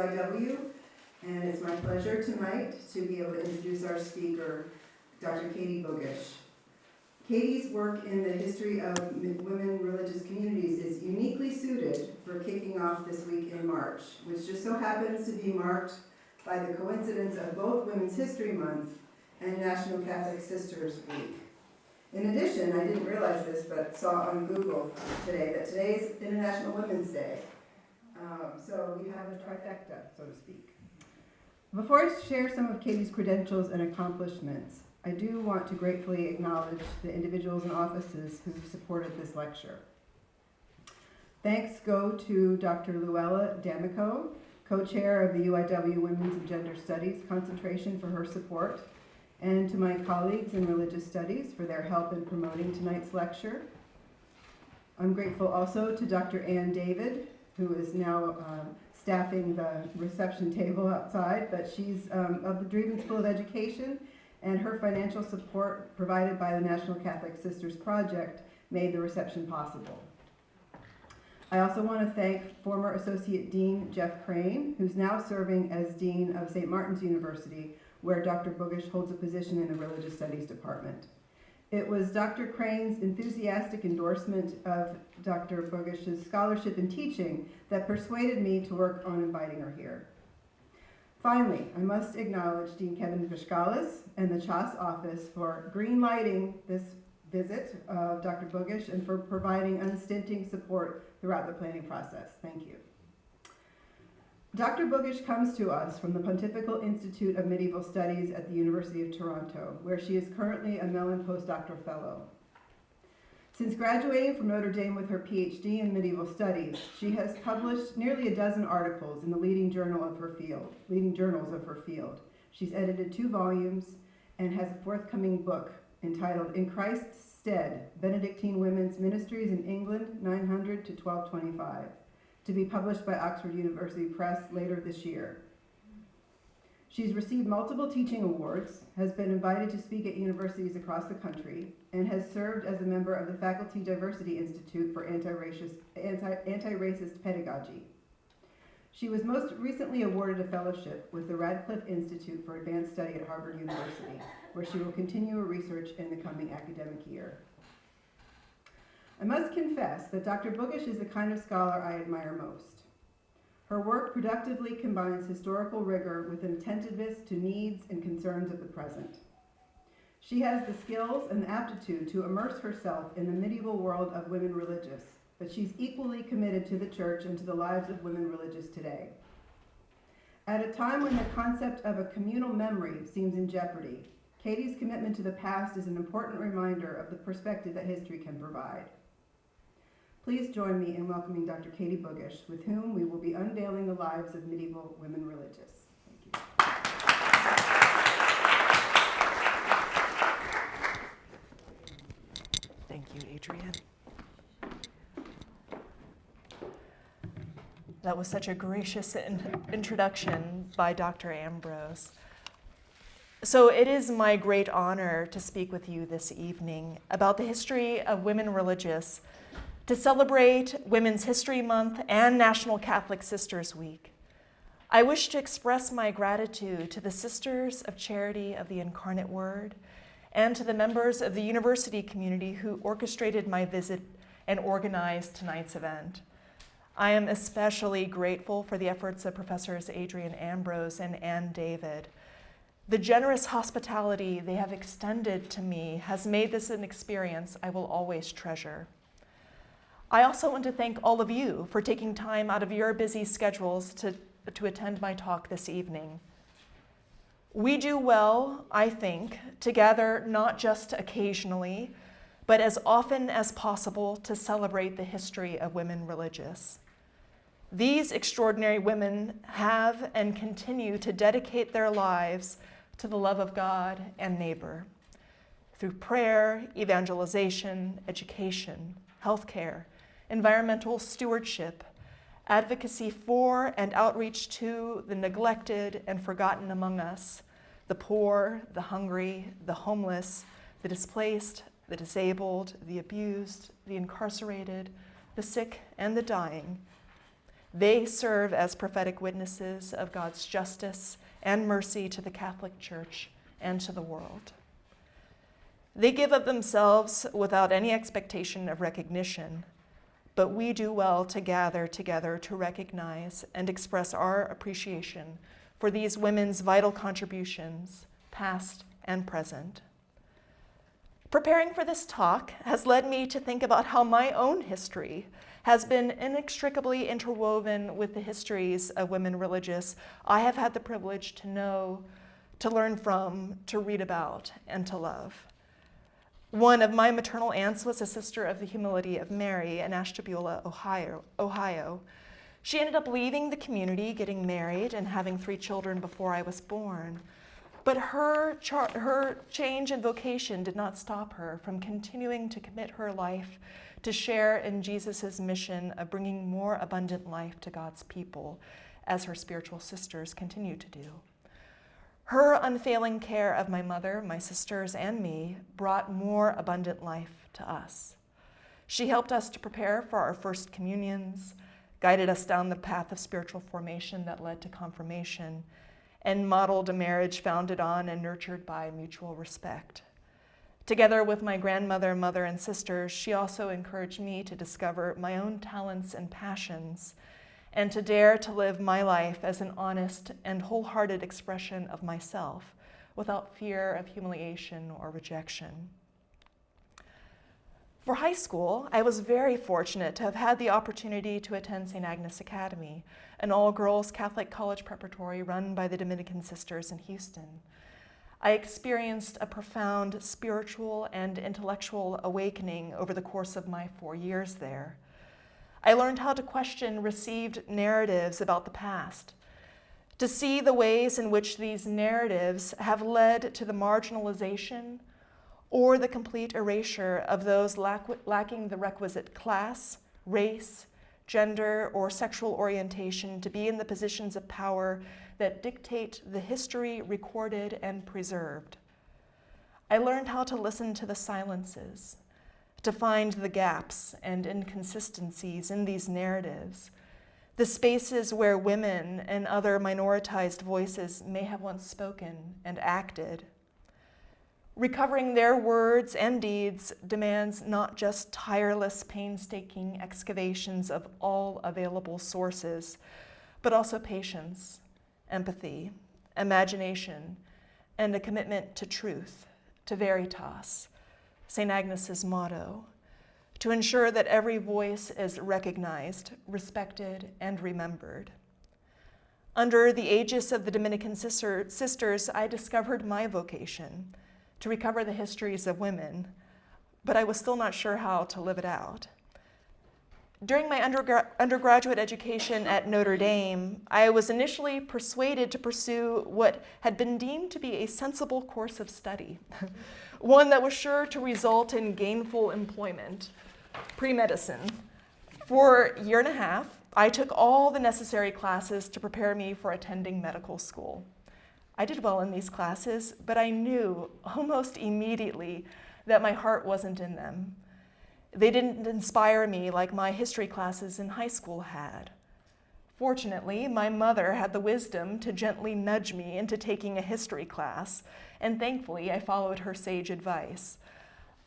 UIW, and it's my pleasure tonight to be able to introduce our speaker, Dr. Katie Bugyis. Katie's work in the history of women religious communities is uniquely suited for kicking off this week in March, which just so happens to be marked by the coincidence of both Women's History Month and National Catholic Sisters Week. In addition, I didn't realize this, but saw on Google today that today is International Women's Day. So we have a trifecta, so to speak. Before I share some of Katie's credentials and accomplishments, I do want to gratefully acknowledge the individuals and offices who supported this lecture. Thanks go to Dr. Luella D'Amico, co-chair of the UIW Women's and Gender Studies concentration, for her support, and to my colleagues in Religious Studies for their help in promoting tonight's lecture. I'm grateful also to Dr. Ann David, who is now staffing the reception table outside, but she's of the Dreven School of Education, and her financial support provided by the National Catholic Sisters Project made the reception possible. I also want to thank former Associate Dean Jeff Crane, who's now serving as Dean of St. Martin's University, where Dr. Bugyis holds a position in the Religious Studies Department. It was Dr. Crane's enthusiastic endorsement of Dr. Bugyis' scholarship and teaching that persuaded me to work on inviting her here. Finally, I must acknowledge Dean Kevin Vishkalis and the CHAS office for green-lighting this visit of Dr. Bugyis and for providing unstinting support throughout the planning process. Thank you. Dr. Bugyis comes to us from the Pontifical Institute of Medieval Studies at the University of Toronto, where she is currently a Mellon postdoctoral fellow. Since graduating from Notre Dame with her PhD in medieval studies, she has published nearly a dozen articles in the leading journals of her field. She's edited 2 volumes and has a forthcoming book entitled In Christ's Stead, Benedictine Women's Ministries in England, 900 to 1225, to be published by Oxford University Press later this year. She's received multiple teaching awards, has been invited to speak at universities across the country, and has served as a member of the Faculty Diversity Institute for Anti-Racist Pedagogy. She was most recently awarded a fellowship with the Radcliffe Institute for Advanced Study at Harvard University, where she will continue her research in the coming academic year. I must confess that Dr. Bugyis is the kind of scholar I admire most. Her work productively combines historical rigor with an attentiveness to needs and concerns of the present. She has the skills and the aptitude to immerse herself in the medieval world of women religious, but she's equally committed to the church and to the lives of women religious today. At a time when the concept of a communal memory seems in jeopardy, Katie's commitment to the past is an important reminder of the perspective that history can provide. Please join me in welcoming Dr. Katie Bugyis, with whom we will be unveiling the lives of medieval women religious. Thank you. Thank you, Adrienne. That was such a gracious introduction by Dr. Ambrose. So it is my great honor to speak with you this evening about the history of women religious, to celebrate Women's History Month and National Catholic Sisters Week. I wish to express my gratitude to the Sisters of Charity of the Incarnate Word and to the members of the university community who orchestrated my visit and organized tonight's event. I am especially grateful for the efforts of Professors Adrienne Ambrose and Ann David. The generous hospitality they have extended to me has made this an experience I will always treasure. I also want to thank all of you for taking time out of your busy schedules to attend my talk this evening. We do well, I think, to gather not just occasionally, but as often as possible to celebrate the history of women religious. These extraordinary women have and continue to dedicate their lives to the love of God and neighbor through prayer, evangelization, education, healthcare, environmental stewardship, advocacy for and outreach to the neglected and forgotten among us, the poor, the hungry, the homeless, the displaced, the disabled, the abused, the incarcerated, the sick, and the dying. They serve as prophetic witnesses of God's justice and mercy to the Catholic Church and to the world. They give of themselves without any expectation of recognition, but we do well to gather together to recognize and express our appreciation for these women's vital contributions, past and present. Preparing for this talk has led me to think about how my own history has been inextricably interwoven with the histories of women religious I have had the privilege to know, to learn from, to read about, and to love. One of my maternal aunts was a sister of the Humility of Mary in Ashtabula, Ohio. She ended up leaving the community, getting married, and having 3 children before I was born. But her change in vocation did not stop her from continuing to commit her life to share in Jesus' mission of bringing more abundant life to God's people, as her spiritual sisters continue to do. Her unfailing care of my mother, my sisters, and me brought more abundant life to us. She helped us to prepare for our first communions, guided us down the path of spiritual formation that led to confirmation, and modeled a marriage founded on and nurtured by mutual respect. Together with my grandmother, mother, and sisters, she also encouraged me to discover my own talents and passions and to dare to live my life as an honest and wholehearted expression of myself without fear of humiliation or rejection. For high school, I was very fortunate to have had the opportunity to attend St. Agnes Academy, an all-girls Catholic college preparatory run by the Dominican Sisters in Houston. I experienced a profound spiritual and intellectual awakening over the course of my 4 years there. I learned how to question received narratives about the past, to see the ways in which these narratives have led to the marginalization or the complete erasure of those lacking the requisite class, race, gender, or sexual orientation to be in the positions of power that dictate the history recorded and preserved. I learned how to listen to the silences, to find the gaps and inconsistencies in these narratives, the spaces where women and other minoritized voices may have once spoken and acted. Recovering their words and deeds demands not just tireless, painstaking excavations of all available sources, but also patience, empathy, imagination, and a commitment to truth, to veritas, St. Agnes's motto, to ensure that every voice is recognized, respected, and remembered. Under the aegis of the Dominican Sisters, I discovered my vocation, to recover the histories of women, but I was still not sure how to live it out. During my undergraduate education at Notre Dame, I was initially persuaded to pursue what had been deemed to be a sensible course of study, one that was sure to result in gainful employment, pre-medicine. For a year and a half, I took all the necessary classes to prepare me for attending medical school. I did well in these classes, but I knew almost immediately that my heart wasn't in them. They didn't inspire me like my history classes in high school had. Fortunately, my mother had the wisdom to gently nudge me into taking a history class, and thankfully I followed her sage advice.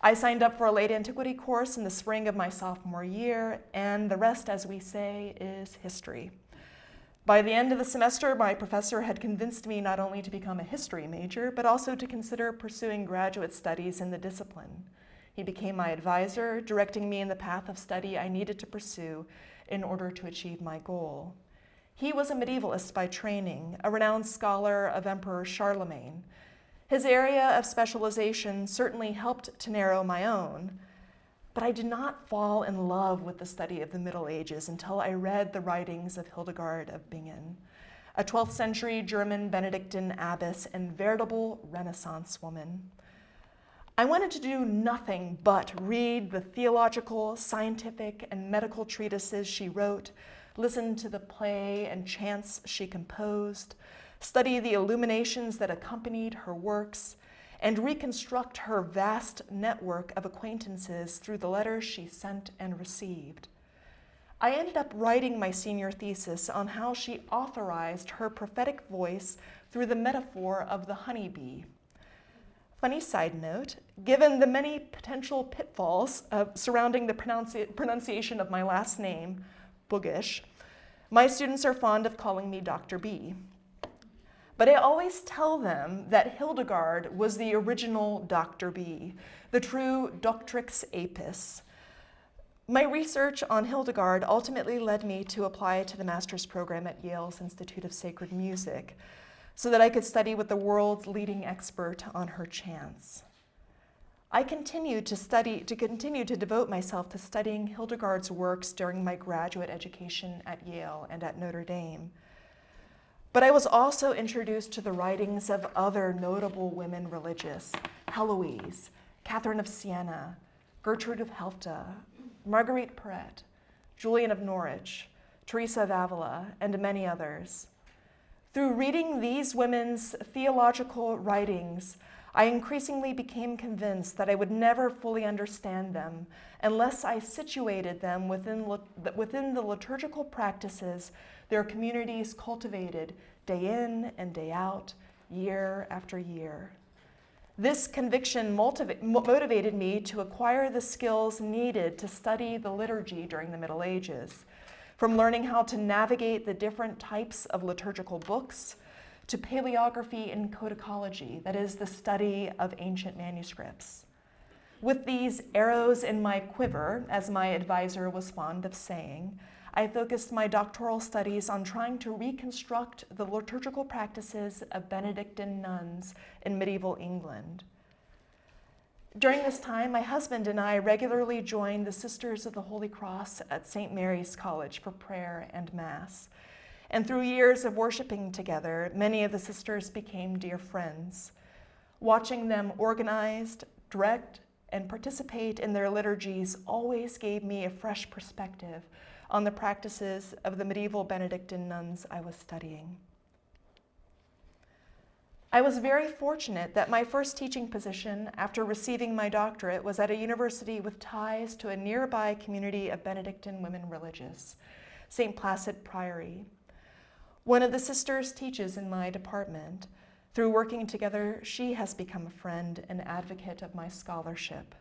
I signed up for a late antiquity course in the spring of my sophomore year, and the rest, as we say, is history. By the end of the semester, my professor had convinced me not only to become a history major, but also to consider pursuing graduate studies in the discipline. He became my advisor, directing me in the path of study I needed to pursue in order to achieve my goal. He was a medievalist by training, a renowned scholar of Emperor Charlemagne. His area of specialization certainly helped to narrow my own, but I did not fall in love with the study of the Middle Ages until I read the writings of Hildegard of Bingen, a 12th century German Benedictine abbess and veritable Renaissance woman. I wanted to do nothing but read the theological, scientific, and medical treatises she wrote, listen to the play and chants she composed, study the illuminations that accompanied her works, and reconstruct her vast network of acquaintances through the letters she sent and received. I ended up writing my senior thesis on how she authorized her prophetic voice through the metaphor of the honeybee. Funny side note, given the many potential pitfalls surrounding the pronunciation of my last name, Bugyis, my students are fond of calling me Dr. B. But I always tell them that Hildegard was the original Dr. B, the true Doctrix Apis. My research on Hildegard ultimately led me to apply to the master's program at Yale's Institute of Sacred Music, so that I could study with the world's leading expert on her chants. I continue to devote myself to studying Hildegard's works during my graduate education at Yale and at Notre Dame. But I was also introduced to the writings of other notable women religious, Heloise, Catherine of Siena, Gertrude of Helfta, Marguerite Porete, Julian of Norwich, Teresa of Avila, and many others. Through reading these women's theological writings, I increasingly became convinced that I would never fully understand them unless I situated them within the liturgical practices their communities cultivated day in and day out, year after year. This conviction motivated me to acquire the skills needed to study the liturgy during the Middle Ages, from learning how to navigate the different types of liturgical books to paleography and codicology, that is, the study of ancient manuscripts. With these arrows in my quiver, as my advisor was fond of saying, I focused my doctoral studies on trying to reconstruct the liturgical practices of Benedictine nuns in medieval England. During this time, my husband and I regularly joined the Sisters of the Holy Cross at St. Mary's College for prayer and Mass. And through years of worshiping together, many of the sisters became dear friends. Watching them organize, direct, and participate in their liturgies always gave me a fresh perspective on the practices of the medieval Benedictine nuns I was studying. I was very fortunate that my first teaching position after receiving my doctorate was at a university with ties to a nearby community of Benedictine women religious, St. Placid Priory. One of the sisters teaches in my department. Through working together, she has become a friend and advocate of my scholarship.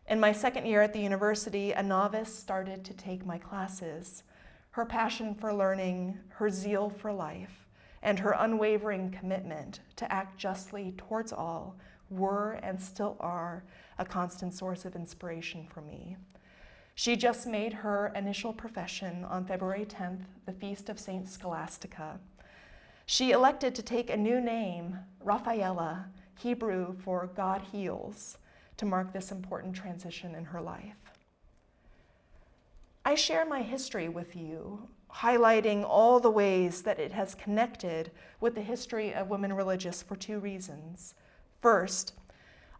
In my second year at the university, a novice started to take my classes. Her passion for learning, her zeal for life, and her unwavering commitment to act justly towards all were and still are a constant source of inspiration for me. She just made her initial profession on February 10th, the feast of Saint Scholastica. She elected to take a new name, Raphaela, Hebrew for God heals, to mark this important transition in her life. I share my history with you, highlighting all the ways that it has connected with the history of women religious for two reasons. First,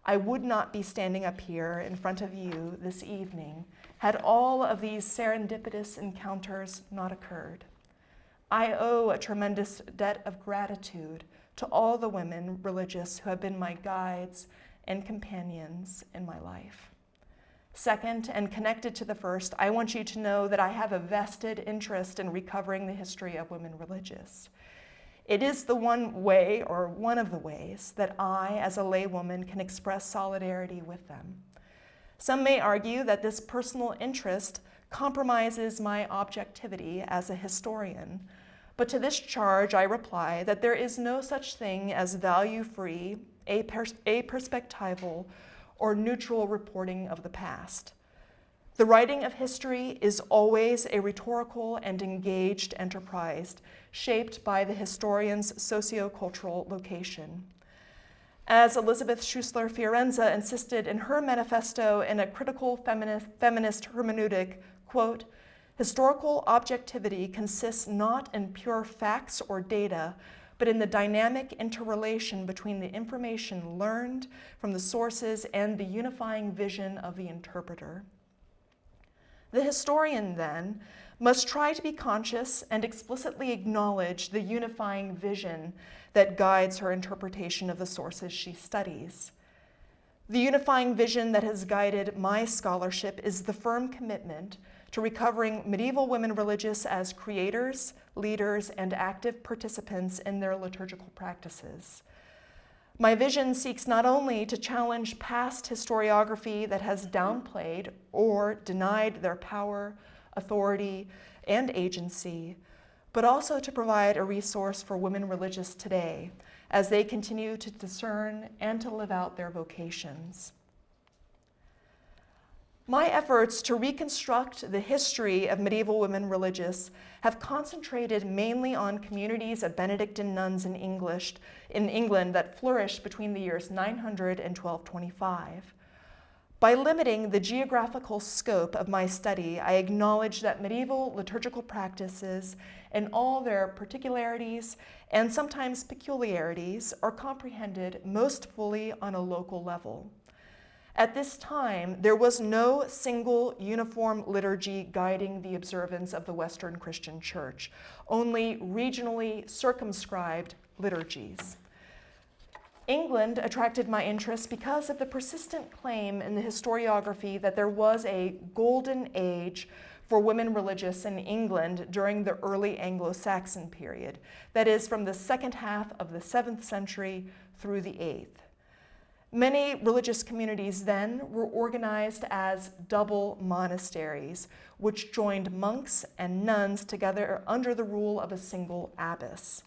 I would not be standing up here in front of you this evening had all of these serendipitous encounters not occurred. I owe a tremendous debt of gratitude to all the women religious who have been my guides and companions in my life. Second, and connected to the first, I want you to know that I have a vested interest in recovering the history of women religious. It is the one way, or one of the ways, that I, as a laywoman, can express solidarity with them. Some may argue that this personal interest compromises my objectivity as a historian, but to this charge I reply that there is no such thing as value-free, aperspectival, or neutral reporting of the past. The writing of history is always a rhetorical and engaged enterprise, shaped by the historian's sociocultural location. As Elizabeth Schussler Fiorenza insisted in her manifesto in a critical feminist hermeneutic, quote, historical objectivity consists not in pure facts or data, but in the dynamic interrelation between the information learned from the sources and the unifying vision of the interpreter. The historian, then, must try to be conscious and explicitly acknowledge the unifying vision that guides her interpretation of the sources she studies. The unifying vision that has guided my scholarship is the firm commitment to recovering medieval women religious as creators, leaders, and active participants in their liturgical practices. My vision seeks not only to challenge past historiography that has downplayed or denied their power, authority, and agency, but also to provide a resource for women religious today as they continue to discern and to live out their vocations. My efforts to reconstruct the history of medieval women religious have concentrated mainly on communities of Benedictine nuns in England that flourished between the years 900 and 1225. By limiting the geographical scope of my study, I acknowledge that medieval liturgical practices in all their particularities and sometimes peculiarities are comprehended most fully on a local level. At this time, there was no single uniform liturgy guiding the observance of the Western Christian Church, only regionally circumscribed liturgies. England attracted my interest because of the persistent claim in the historiography that there was a golden age for women religious in England during the early Anglo-Saxon period, that is, from the second half of the 7th century through the 8th. Many religious communities then were organized as double monasteries, which joined monks and nuns together under the rule of a single abbess.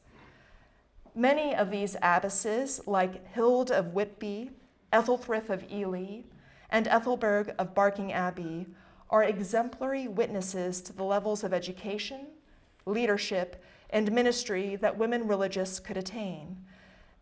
Many of these abbesses, like Hild of Whitby, Ethelthryth of Ely, and Ethelberg of Barking Abbey, are exemplary witnesses to the levels of education, leadership, and ministry that women religious could attain.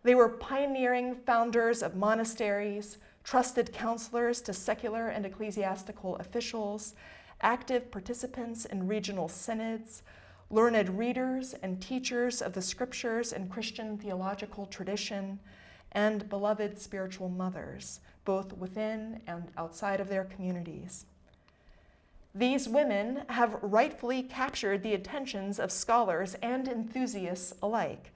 They were pioneering founders of monasteries, trusted counselors to secular and ecclesiastical officials, active participants in regional synods, learned readers and teachers of the scriptures and Christian theological tradition, and beloved spiritual mothers, both within and outside of their communities. These women have rightfully captured the attentions of scholars and enthusiasts alike.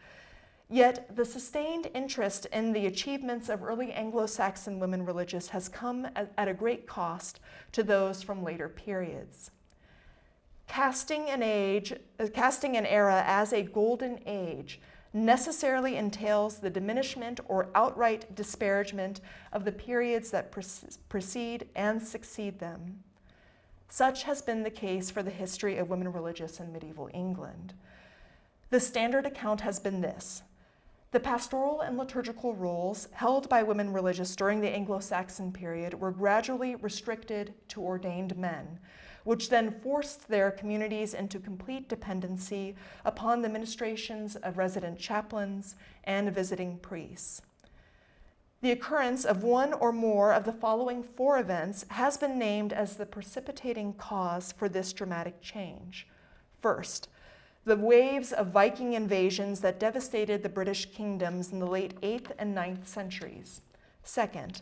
Yet the sustained interest in the achievements of early Anglo-Saxon women religious has come at a great cost to those from later periods. Casting an era as a golden age necessarily entails the diminishment or outright disparagement of the periods that precede and succeed them. Such has been the case for the history of women religious in medieval England. The standard account has been this: the pastoral and liturgical roles held by women religious during the Anglo-Saxon period were gradually restricted to ordained men, which then forced their communities into complete dependency upon the ministrations of resident chaplains and visiting priests. The occurrence of one or more of the following 4 events has been named as the precipitating cause for this dramatic change. First, the waves of Viking invasions that devastated the British kingdoms in the late 8th and 9th centuries. Second,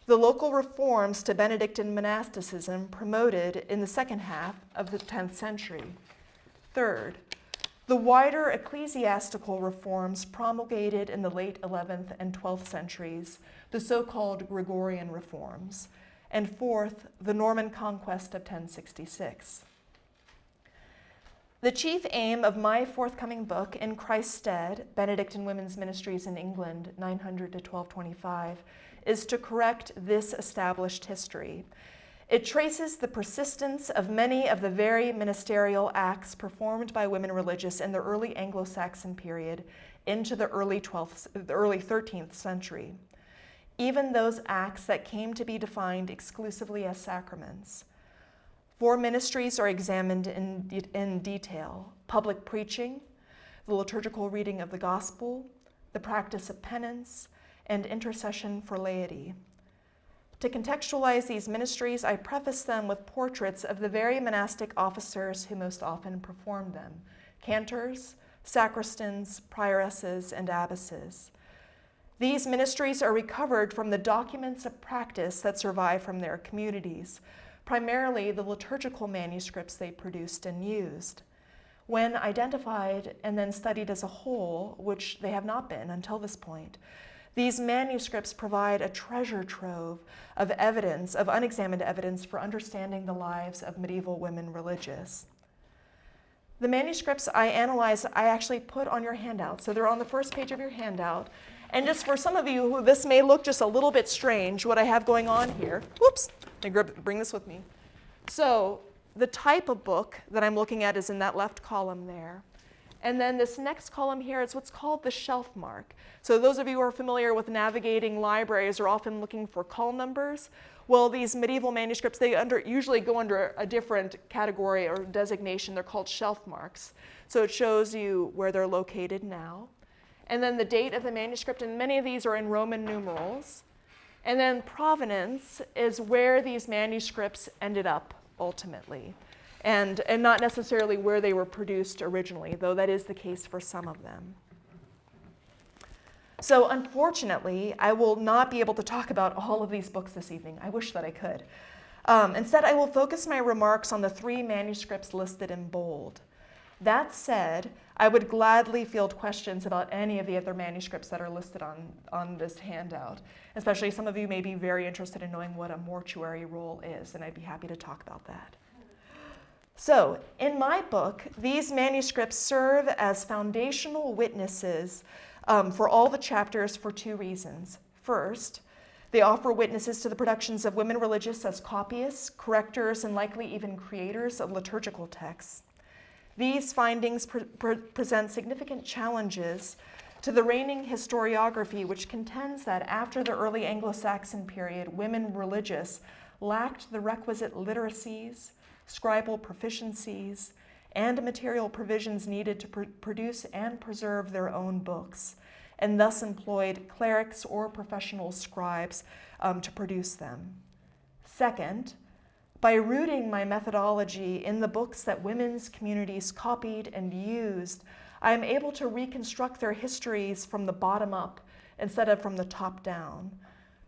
the local reforms to Benedictine monasticism promoted in the second half of the 10th century. Third, the wider ecclesiastical reforms promulgated in the late 11th and 12th centuries, the so-called Gregorian reforms. And fourth, the Norman conquest of 1066. The chief aim of my forthcoming book, In Christ's Stead, Benedictine Women's Ministries in England, 900 to 1225, is to correct this established history. It traces the persistence of many of the very ministerial acts performed by women religious in the early Anglo-Saxon period into the early 13th century, even those acts that came to be defined exclusively as sacraments. 4 ministries are examined in detail: public preaching, the liturgical reading of the gospel, the practice of penance, and intercession for laity. To contextualize these ministries, I preface them with portraits of the very monastic officers who most often performed them: cantors, sacristans, prioresses, and abbesses. These ministries are recovered from the documents of practice that survive from their communities, primarily the liturgical manuscripts they produced and used. When identified and then studied as a whole, which they have not been until this point, These manuscripts provide a treasure trove of evidence, of unexamined evidence for understanding the lives of medieval women religious. The manuscripts I analyzed, I actually put on your handout. So they're on the first page of your handout. And just for some of you who this may look just a little bit strange, what I have going on here, whoops, let me bring this with me. So the type of book that I'm looking at is in that left column there. And then this next column here is what's called the shelf mark. So those of you who are familiar with navigating libraries are often looking for call numbers. Well, these medieval manuscripts, they usually go under a different category or designation. They're called shelf marks. So it shows you where they're located now. And then the date of the manuscript, and many of these are in Roman numerals. And then provenance is where these manuscripts ended up ultimately. And not necessarily where they were produced originally, though that is the case for some of them. So unfortunately, I will not be able to talk about all of these books this evening. I wish that I could. Instead, I will focus my remarks on the 3 manuscripts listed in bold. That said, I would gladly field questions about any of the other manuscripts that are listed on this handout. Especially some of you may be very interested in knowing what a mortuary roll is, and I'd be happy to talk about that. So, in my book, these manuscripts serve as foundational witnesses for all the chapters for 2 reasons. First, they offer witnesses to the productions of women religious as copyists, correctors, and likely even creators of liturgical texts. These findings present significant challenges to the reigning historiography, which contends that after the early Anglo-Saxon period, women religious lacked the requisite literacies, scribal proficiencies, and material provisions needed to produce and preserve their own books, and thus employed clerics or professional scribes to produce them. Second, by rooting my methodology in the books that women's communities copied and used, I am able to reconstruct their histories from the bottom up instead of from the top down.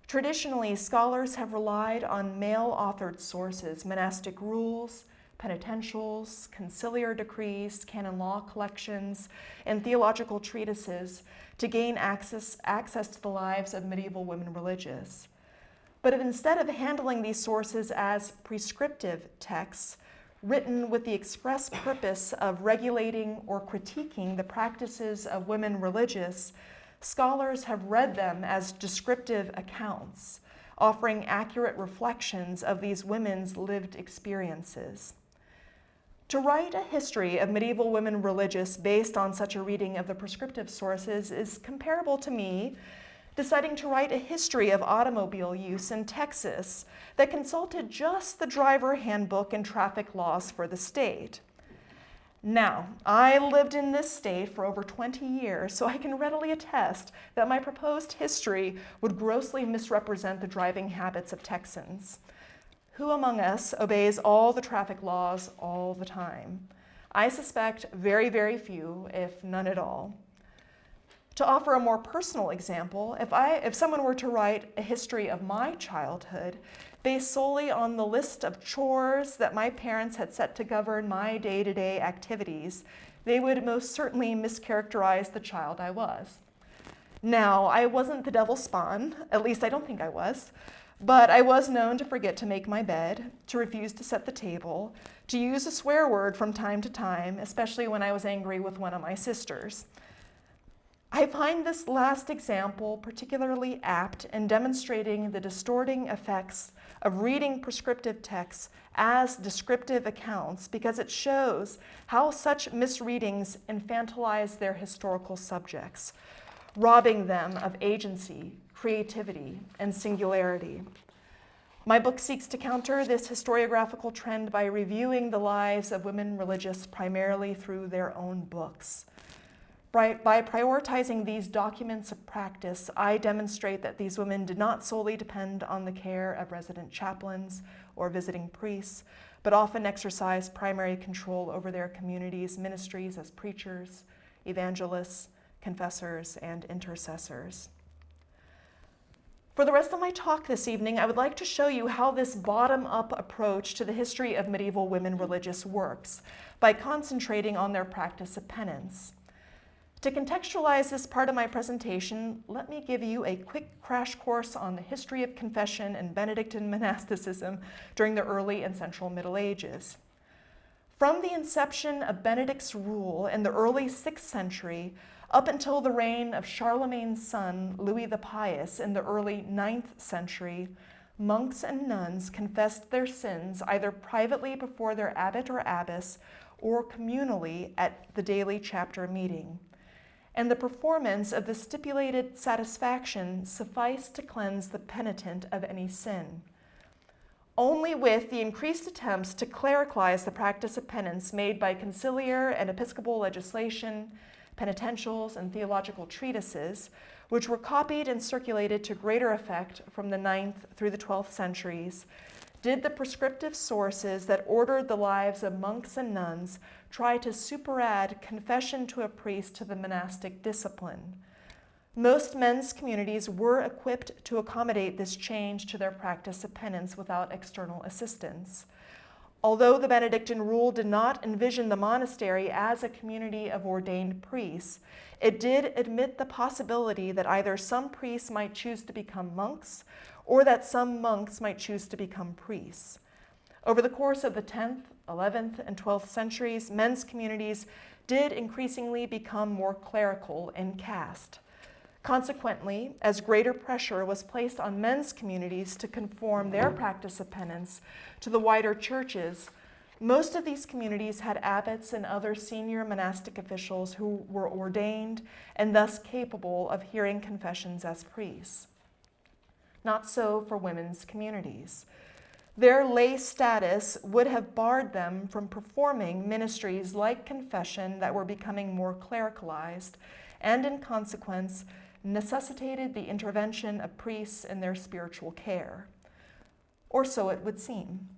Traditionally, scholars have relied on male-authored sources, monastic rules, penitentials, conciliar decrees, canon law collections, and theological treatises to gain access to the lives of medieval women religious. But instead of handling these sources as prescriptive texts, written with the express purpose of regulating or critiquing the practices of women religious, scholars have read them as descriptive accounts, offering accurate reflections of these women's lived experiences. To write a history of medieval women religious based on such a reading of the prescriptive sources is comparable to me deciding to write a history of automobile use in Texas that consulted just the driver handbook and traffic laws for the state. Now, I lived in this state for over 20 years, so I can readily attest that my proposed history would grossly misrepresent the driving habits of Texans. Who among us obeys all the traffic laws all the time? I suspect very, very few, if none at all. To offer a more personal example, if someone were to write a history of my childhood based solely on the list of chores that my parents had set to govern my day-to-day activities, they would most certainly mischaracterize the child I was. Now, I wasn't the devil's spawn, at least I don't think I was, but I was known to forget to make my bed, to refuse to set the table, to use a swear word from time to time, especially when I was angry with one of my sisters. I find this last example particularly apt in demonstrating the distorting effects of reading prescriptive texts as descriptive accounts because it shows how such misreadings infantilize their historical subjects, robbing them of agency, creativity, and singularity. My book seeks to counter this historiographical trend by reviewing the lives of women religious primarily through their own books. By prioritizing these documents of practice, I demonstrate that these women did not solely depend on the care of resident chaplains or visiting priests, but often exercised primary control over their communities' ministries as preachers, evangelists, confessors, and intercessors. For the rest of my talk this evening, I would like to show you how this bottom-up approach to the history of medieval women religious works by concentrating on their practice of penance. To contextualize this part of my presentation, let me give you a quick crash course on the history of confession and Benedictine monasticism during the early and central Middle Ages. From the inception of Benedict's rule in the early 6th century up until the reign of Charlemagne's son, Louis the Pious, in the early 9th century, monks and nuns confessed their sins either privately before their abbot or abbess or communally at the daily chapter meeting. And the performance of the stipulated satisfaction sufficed to cleanse the penitent of any sin. Only with the increased attempts to clericalize the practice of penance made by conciliar and episcopal legislation, penitentials, and theological treatises, which were copied and circulated to greater effect from the 9th through the 12th centuries, did the prescriptive sources that ordered the lives of monks and nuns try to superadd confession to a priest to the monastic discipline. Most men's communities were equipped to accommodate this change to their practice of penance without external assistance. Although the Benedictine rule did not envision the monastery as a community of ordained priests, it did admit the possibility that either some priests might choose to become monks or that some monks might choose to become priests. Over the course of the 10th, 11th, and 12th centuries, men's communities did increasingly become more clerical in caste. Consequently, as greater pressure was placed on men's communities to conform their practice of penance to the wider churches, most of these communities had abbots and other senior monastic officials who were ordained and thus capable of hearing confessions as priests. Not so for women's communities. Their lay status would have barred them from performing ministries like confession that were becoming more clericalized and, in consequence, necessitated the intervention of priests in their spiritual care. Or so it would seem.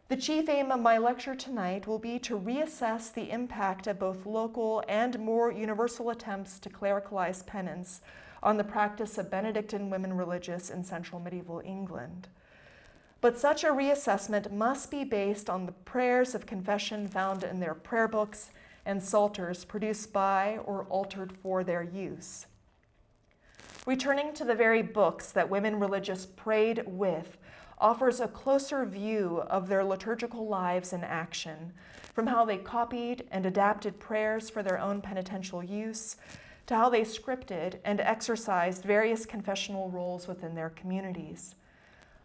The chief aim of my lecture tonight will be to reassess the impact of both local and more universal attempts to clericalize penance on the practice of Benedictine women religious in central medieval England. But such a reassessment must be based on the prayers of confession found in their prayer books and psalters produced by or altered for their use. Returning to the very books that women religious prayed with offers a closer view of their liturgical lives in action, from how they copied and adapted prayers for their own penitential use, to how they scripted and exercised various confessional roles within their communities.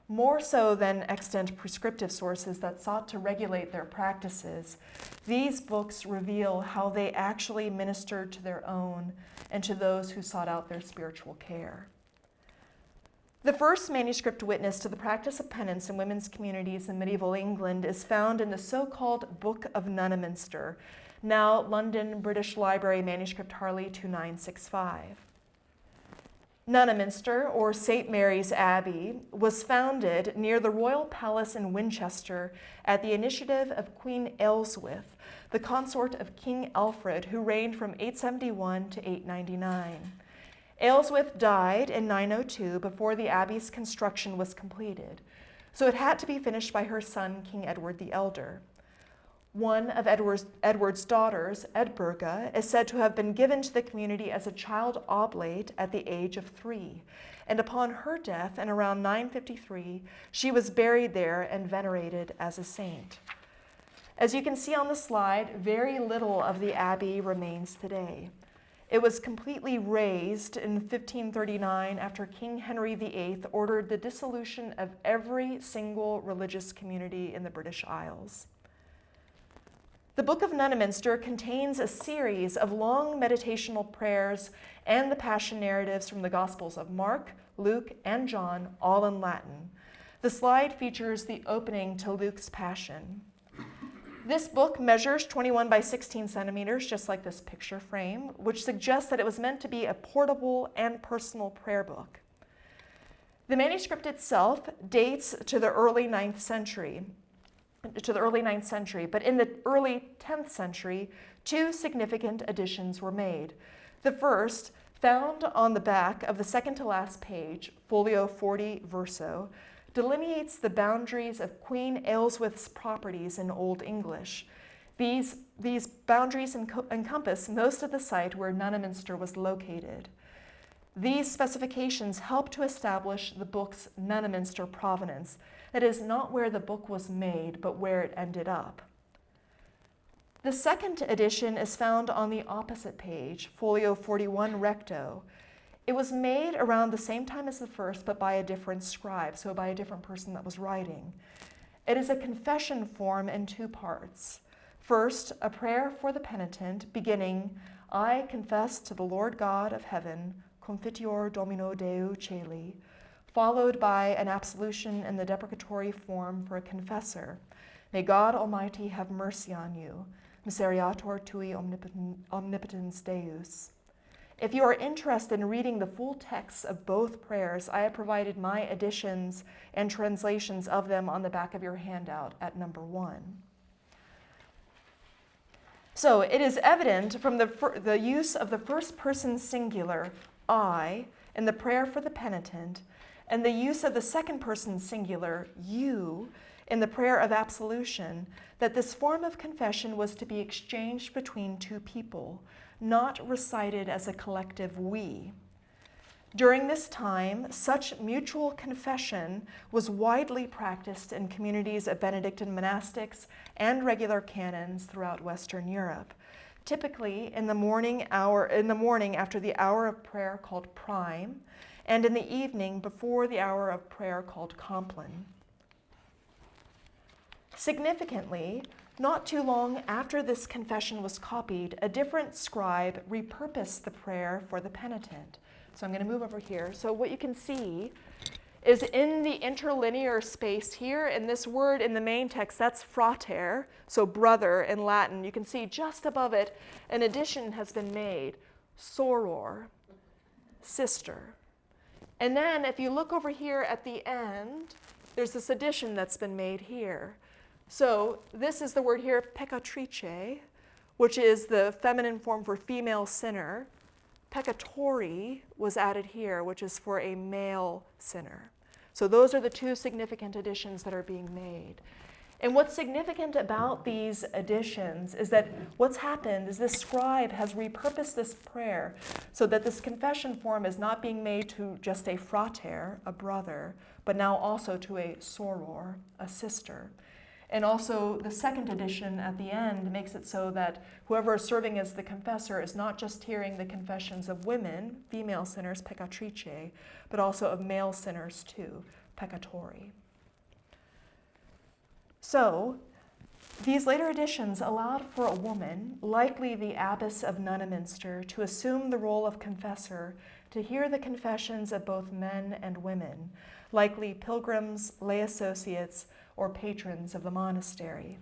More so than extant prescriptive sources that sought to regulate their practices, these books reveal how they actually ministered to their own and to those who sought out their spiritual care. The first manuscript witness to the practice of penance in women's communities in medieval England is found in the so-called Book of Nun of Mnster, now London British Library Manuscript Harley 2965. Nun of Mnster, or St. Mary's Abbey, was founded near the royal palace in Winchester at the initiative of Queen Ealhswith, the consort of King Alfred, who reigned from 871 to 899. Ealhswith died in 902 before the abbey's construction was completed, so it had to be finished by her son, King Edward the Elder. One of Edward's daughters, Edburga, is said to have been given to the community as a child oblate at the age of 3, and upon her death in around 953, she was buried there and venerated as a saint. As you can see on the slide, very little of the abbey remains today. It was completely razed in 1539 after King Henry VIII ordered the dissolution of every single religious community in the British Isles. The Book of Nun of Mnster contains a series of long meditational prayers and the Passion narratives from the Gospels of Mark, Luke, and John, all in Latin. The slide features the opening to Luke's Passion. This book measures 21 by 16 centimeters, just like this picture frame, which suggests that it was meant to be a portable and personal prayer book. The manuscript itself dates to the early 9th century, but in the early 10th century, 2 significant additions were made. The first, found on the back of the second to last page, folio 40 verso, delineates the boundaries of Queen Ealhswith's properties in Old English. These these boundaries encompass most of the site where Nun of Mnster was located. These specifications help to establish the book's Nun of Mnster provenance. That is, not where the book was made, but where it ended up. The second edition is found on the opposite page, folio 41 recto. It was made around the same time as the first, but by a different scribe, so by a different person that was writing. It is a confession form in two parts. First, a prayer for the penitent, beginning, I confess to the Lord God of heaven, Confiteor Domino Deo Celi, followed by an absolution in the deprecatory form for a confessor. May God Almighty have mercy on you. Miseriator tui omnipotens Deus. If you are interested in reading the full texts of both prayers, I have provided my editions and translations of them on the back of your handout at number 1. So it is evident from the use of the first person singular, I, in the prayer for the penitent, and the use of the second person singular, you, in the prayer of absolution, that this form of confession was to be exchanged between two people, not recited as a collective we. During this time, such mutual confession was widely practiced in communities of Benedictine monastics and regular canons throughout Western Europe, typically in the morning after the hour of prayer called prime, and in the evening before the hour of prayer called compline. Significantly, not too long after this confession was copied, a different scribe repurposed the prayer for the penitent. So I'm going to move over here. So what you can see is in the interlinear space here, in this word in the main text, that's frater, so brother in Latin. You can see just above it, an addition has been made, soror, sister. And then if you look over here at the end, there's this addition that's been made here. So this is the word here, peccatrice, which is the feminine form for female sinner. Peccatori was added here, which is for a male sinner. So those are the two significant additions that are being made. And what's significant about these additions is that what's happened is this scribe has repurposed this prayer so that this confession form is not being made to just a frater, a brother, but now also to a soror, a sister. And also the second edition at the end makes it so that whoever is serving as the confessor is not just hearing the confessions of women, female sinners, peccatrice, but also of male sinners too, peccatori. So these later editions allowed for a woman, likely the abbess of Nun of Mnster, to assume the role of confessor, to hear the confessions of both men and women, likely pilgrims, lay associates, or patrons of the monastery.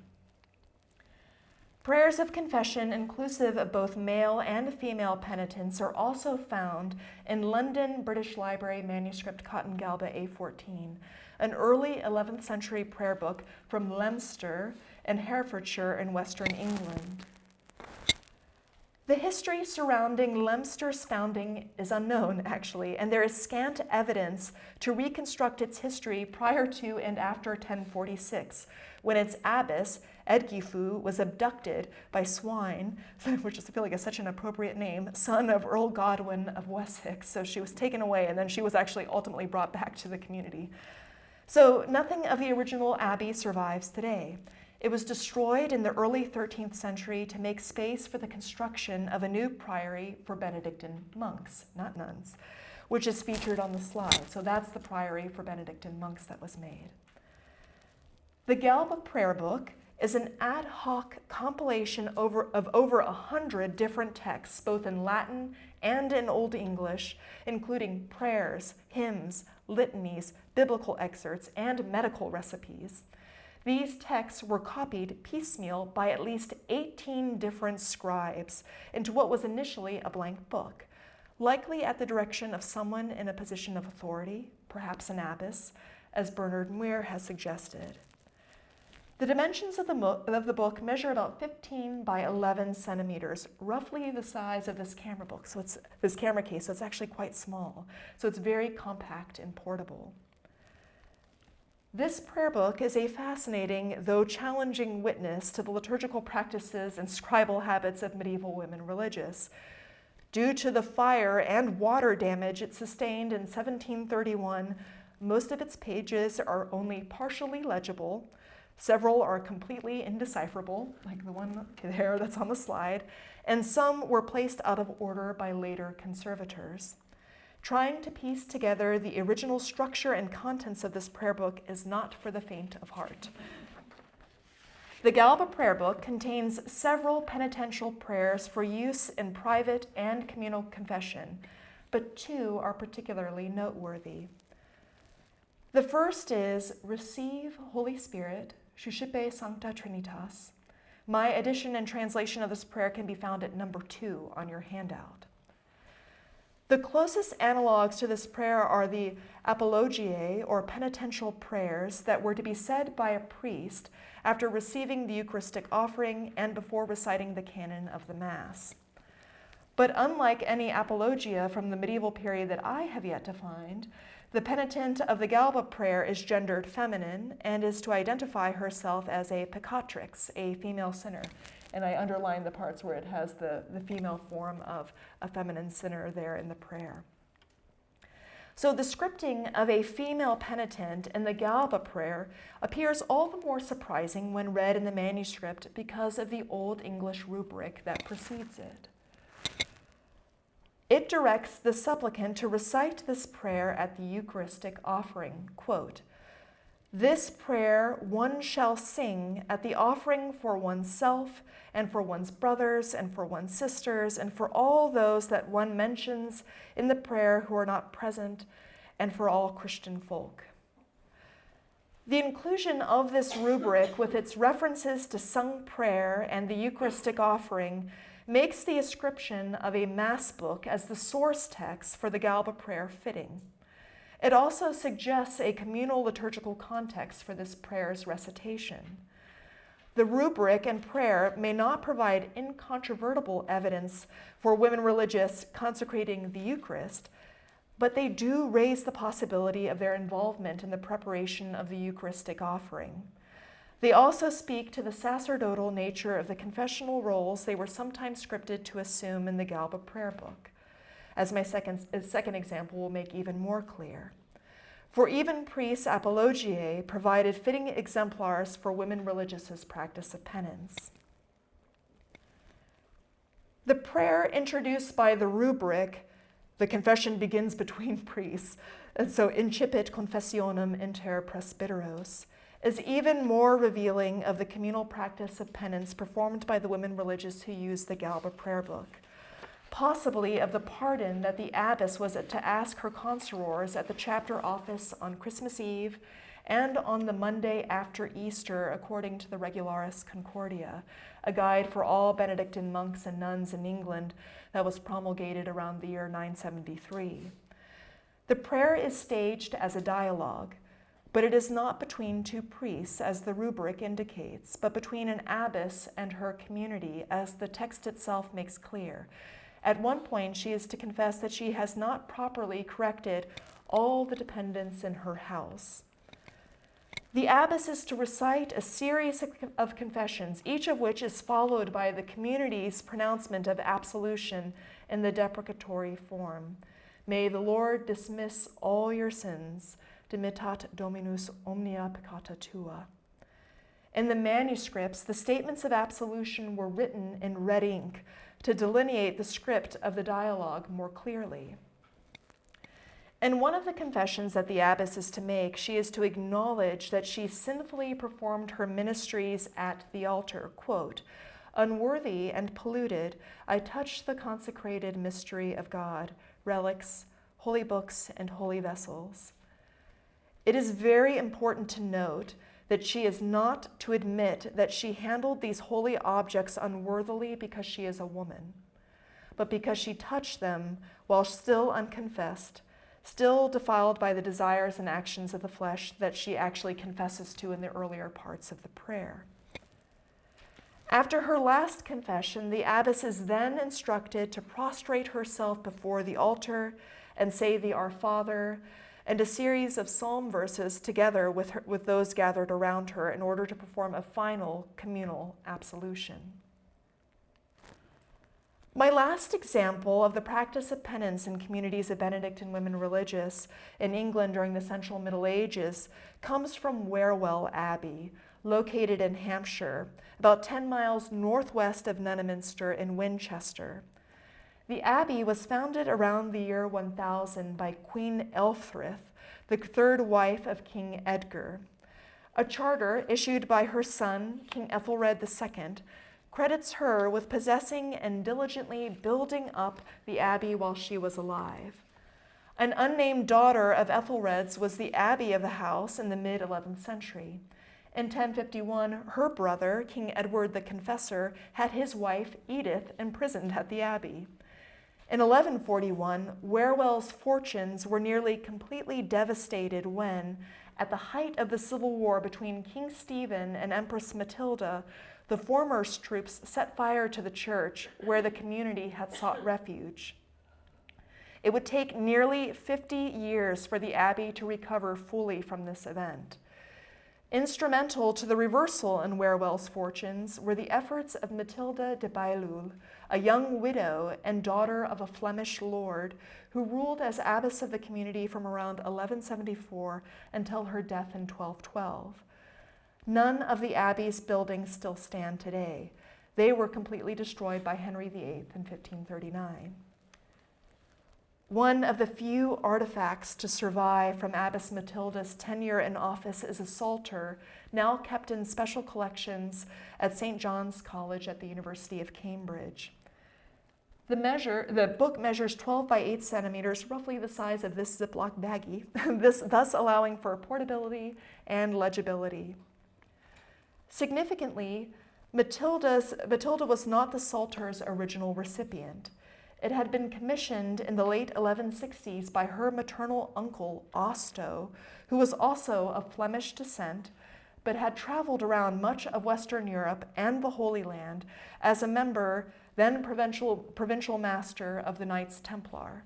Prayers of confession inclusive of both male and female penitents are also found in London British Library manuscript Cotton Galba A14, an early 11th century prayer book from Leicester and Herefordshire in Western England. The history surrounding Leicesters's founding is unknown, actually, and there is scant evidence to reconstruct its history prior to and after 1046, when its abbess, Edgifu, was abducted by Swine, which I feel like is such an appropriate name, son of Earl Godwin of Wessex. So she was taken away, and then she was actually ultimately brought back to the community. So nothing of the original abbey survives today. It was destroyed in the early 13th century to make space for the construction of a new priory for Benedictine monks, not nuns, which is featured on the slide. So that's the priory for Benedictine monks that was made. The Gallup prayer book is an ad hoc compilation of over 100 different texts, both in Latin and in Old English, including prayers, hymns, litanies, biblical excerpts, and medical recipes. These texts were copied piecemeal by at least 18 different scribes into what was initially a blank book, likely at the direction of someone in a position of authority, perhaps an abbess, as Bernard Muir has suggested. The dimensions of the book measure about 15 by 11 centimeters, roughly the size of this camera book. So it's this camera case, so it's actually quite small. So it's very compact and portable. This prayer book is a fascinating, though challenging witness to the liturgical practices and scribal habits of medieval women religious. Due to the fire and water damage it sustained in 1731, most of its pages are only partially legible. Several are completely indecipherable, like the one there that's on the slide, and some were placed out of order by later conservators. Trying to piece together the original structure and contents of this prayer book is not for the faint of heart. The Gallup prayer book contains several penitential prayers for use in private and communal confession, but two are particularly noteworthy. The first is, Receive, Holy Spirit, Suscipe Sancta Trinitas. My edition and translation of this prayer can be found at number 2 on your handout. The closest analogs to this prayer are the apologiae, or penitential prayers, that were to be said by a priest after receiving the Eucharistic offering and before reciting the canon of the Mass. But unlike any apologia from the medieval period that I have yet to find, the penitent of the Gallup prayer is gendered feminine and is to identify herself as a peccatrix, a female sinner. And I underline the parts where it has the female form of a feminine sinner there in the prayer. So the scripting of a female penitent in the Gallup prayer appears all the more surprising when read in the manuscript because of the Old English rubric that precedes it. It directs the supplicant to recite this prayer at the Eucharistic offering. Quote, This prayer one shall sing at the offering for oneself and for one's brothers and for one's sisters and for all those that one mentions in the prayer who are not present and for all Christian folk. The inclusion of this rubric with its references to sung prayer and the Eucharistic offering makes the ascription of a Mass book as the source text for the Gallup prayer fitting. It also suggests a communal liturgical context for this prayer's recitation. The rubric and prayer may not provide incontrovertible evidence for women religious consecrating the Eucharist, but they do raise the possibility of their involvement in the preparation of the Eucharistic offering. They also speak to the sacerdotal nature of the confessional roles they were sometimes scripted to assume in the Gallup prayer book, as my second example will make even more clear. For even priests, apologiae provided fitting exemplars for women religious's practice of penance. The prayer introduced by the rubric, the confession begins between priests, and so incipit confessionem inter presbyteros, is even more revealing of the communal practice of penance performed by the women religious who used the Gallup prayer book, possibly of the pardon that the abbess was to ask her consorors at the chapter office on Christmas Eve and on the Monday after Easter, according to the Regularis Concordia, a guide for all Benedictine monks and nuns in England that was promulgated around the year 973. The prayer is staged as a dialogue, but it is not between two priests, as the rubric indicates, but between an abbess and her community, as the text itself makes clear. At one point, she is to confess that she has not properly corrected all the dependents in her house. The abbess is to recite a series of confessions, each of which is followed by the community's pronouncement of absolution in the deprecatory form. May the Lord dismiss all your sins. Dimittat Dominus omnia peccata tua. In the manuscripts, the statements of absolution were written in red ink to delineate the script of the dialogue more clearly. In one of the confessions that the abbess is to make, she is to acknowledge that she sinfully performed her ministries at the altar. Quote, Unworthy and polluted, I touched the consecrated mystery of God, relics, holy books, and holy vessels. It is very important to note that she is not to admit that she handled these holy objects unworthily because she is a woman, but because she touched them while still unconfessed, still defiled by the desires and actions of the flesh that she actually confesses to in the earlier parts of the prayer. After her last confession, the abbess is then instructed to prostrate herself before the altar and say the Our Father, and a series of psalm verses together with those gathered around her in order to perform a final communal absolution. My last example of the practice of penance in communities of Benedictine women religious in England during the Central Middle Ages comes from Warewell Abbey, located in Hampshire, about 10 miles northwest of Nun of Mnster in Winchester. The abbey was founded around the year 1000 by Queen Elfrith, the third wife of King Edgar. A charter issued by her son, King Ethelred II, credits her with possessing and diligently building up the abbey while she was alive. An unnamed daughter of Ethelred's was the abbey of the house in the mid-11th century. In 1051, her brother, King Edward the Confessor, had his wife, Edith, imprisoned at the abbey. In 1141, Warewell's fortunes were nearly completely devastated when, at the height of the civil war between King Stephen and Empress Matilda, the former's troops set fire to the church where the community had sought refuge. It would take nearly 50 years for the abbey to recover fully from this event. Instrumental to the reversal in Warewell's fortunes were the efforts of Matilda de Bailleul, a young widow and daughter of a Flemish lord who ruled as abbess of the community from around 1174 until her death in 1212. None of the abbey's buildings still stand today. They were completely destroyed by Henry VIII in 1539. One of the few artifacts to survive from Abbess Matilda's tenure in office is a psalter, now kept in special collections at St. John's College at the University of Cambridge. The book measures 12 by 8 centimeters, roughly the size of this Ziploc baggie, thus allowing for portability and legibility. Significantly, Matilda was not the psalter's original recipient. It had been commissioned in the late 1160s by her maternal uncle, Osto, who was also of Flemish descent, but had traveled around much of Western Europe and the Holy Land as a member, then provincial master of the Knights Templar.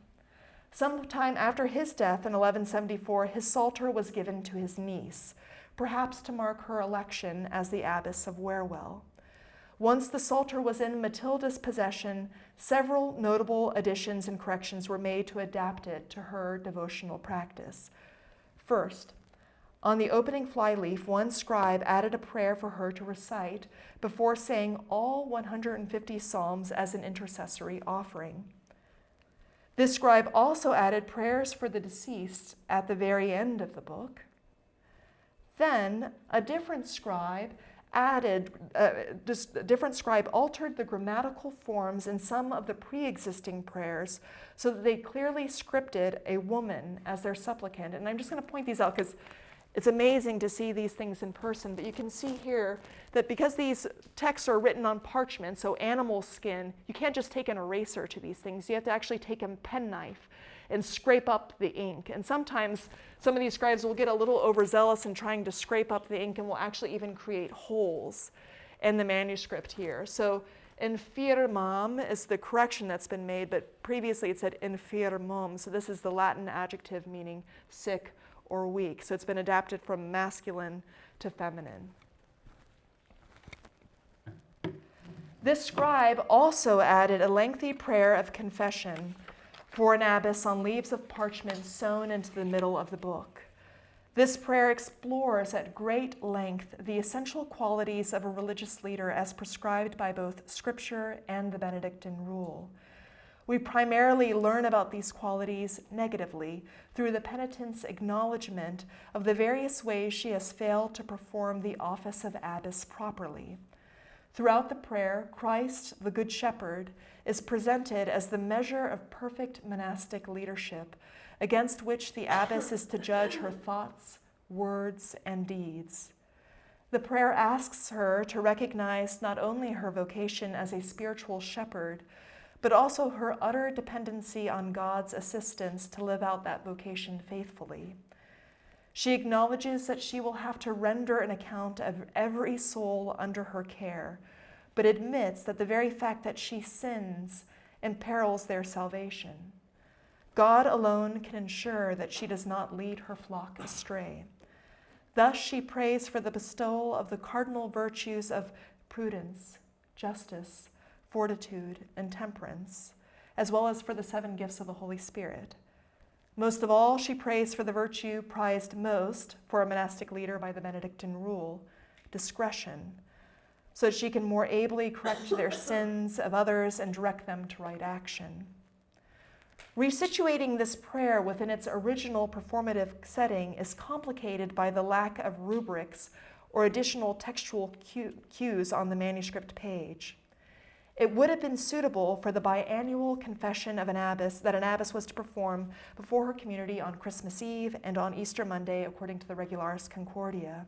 Sometime after his death in 1174, his psalter was given to his niece, perhaps to mark her election as the abbess of Warewell. Once the psalter was in Matilda's possession, several notable additions and corrections were made to adapt it to her devotional practice. First, on the opening flyleaf, one scribe added a prayer for her to recite before saying all 150 psalms as an intercessory offering. This scribe also added prayers for the deceased at the very end of the book. Then, a different scribe altered the grammatical forms in some of the pre-existing prayers so that they clearly scripted a woman as their supplicant. And I'm just going to point these out because it's amazing to see these things in person, but you can see here that because these texts are written on parchment, so animal skin, you can't just take an eraser to these things. You have to actually take a penknife and scrape up the ink. And sometimes some of these scribes will get a little overzealous in trying to scrape up the ink and will actually even create holes in the manuscript here. So infirmam is the correction that's been made, but previously it said infirmum. So this is the Latin adjective meaning sick or weak. So it's been adapted from masculine to feminine. This scribe also added a lengthy prayer of confession for an abbess on leaves of parchment sewn into the middle of the book. This prayer explores at great length the essential qualities of a religious leader as prescribed by both Scripture and the Benedictine rule. We primarily learn about these qualities negatively through the penitent's acknowledgement of the various ways she has failed to perform the office of abbess properly. Throughout the prayer, Christ, the Good Shepherd, is presented as the measure of perfect monastic leadership, against which the abbess is to judge her thoughts, words, and deeds. The prayer asks her to recognize not only her vocation as a spiritual shepherd, but also her utter dependency on God's assistance to live out that vocation faithfully. She acknowledges that she will have to render an account of every soul under her care, but admits that the very fact that she sins imperils their salvation. God alone can ensure that she does not lead her flock astray. Thus she prays for the bestowal of the cardinal virtues of prudence, justice, fortitude, and temperance, as well as for the 7 gifts of the Holy Spirit. Most of all, she prays for the virtue prized most for a monastic leader by the Benedictine rule, discretion, so that she can more ably correct their sins of others and direct them to right action. Resituating this prayer within its original performative setting is complicated by the lack of rubrics or additional textual cues on the manuscript page. It would have been suitable for the biannual confession of an abbess that an abbess was to perform before her community on Christmas Eve and on Easter Monday, according to the Regularis Concordia.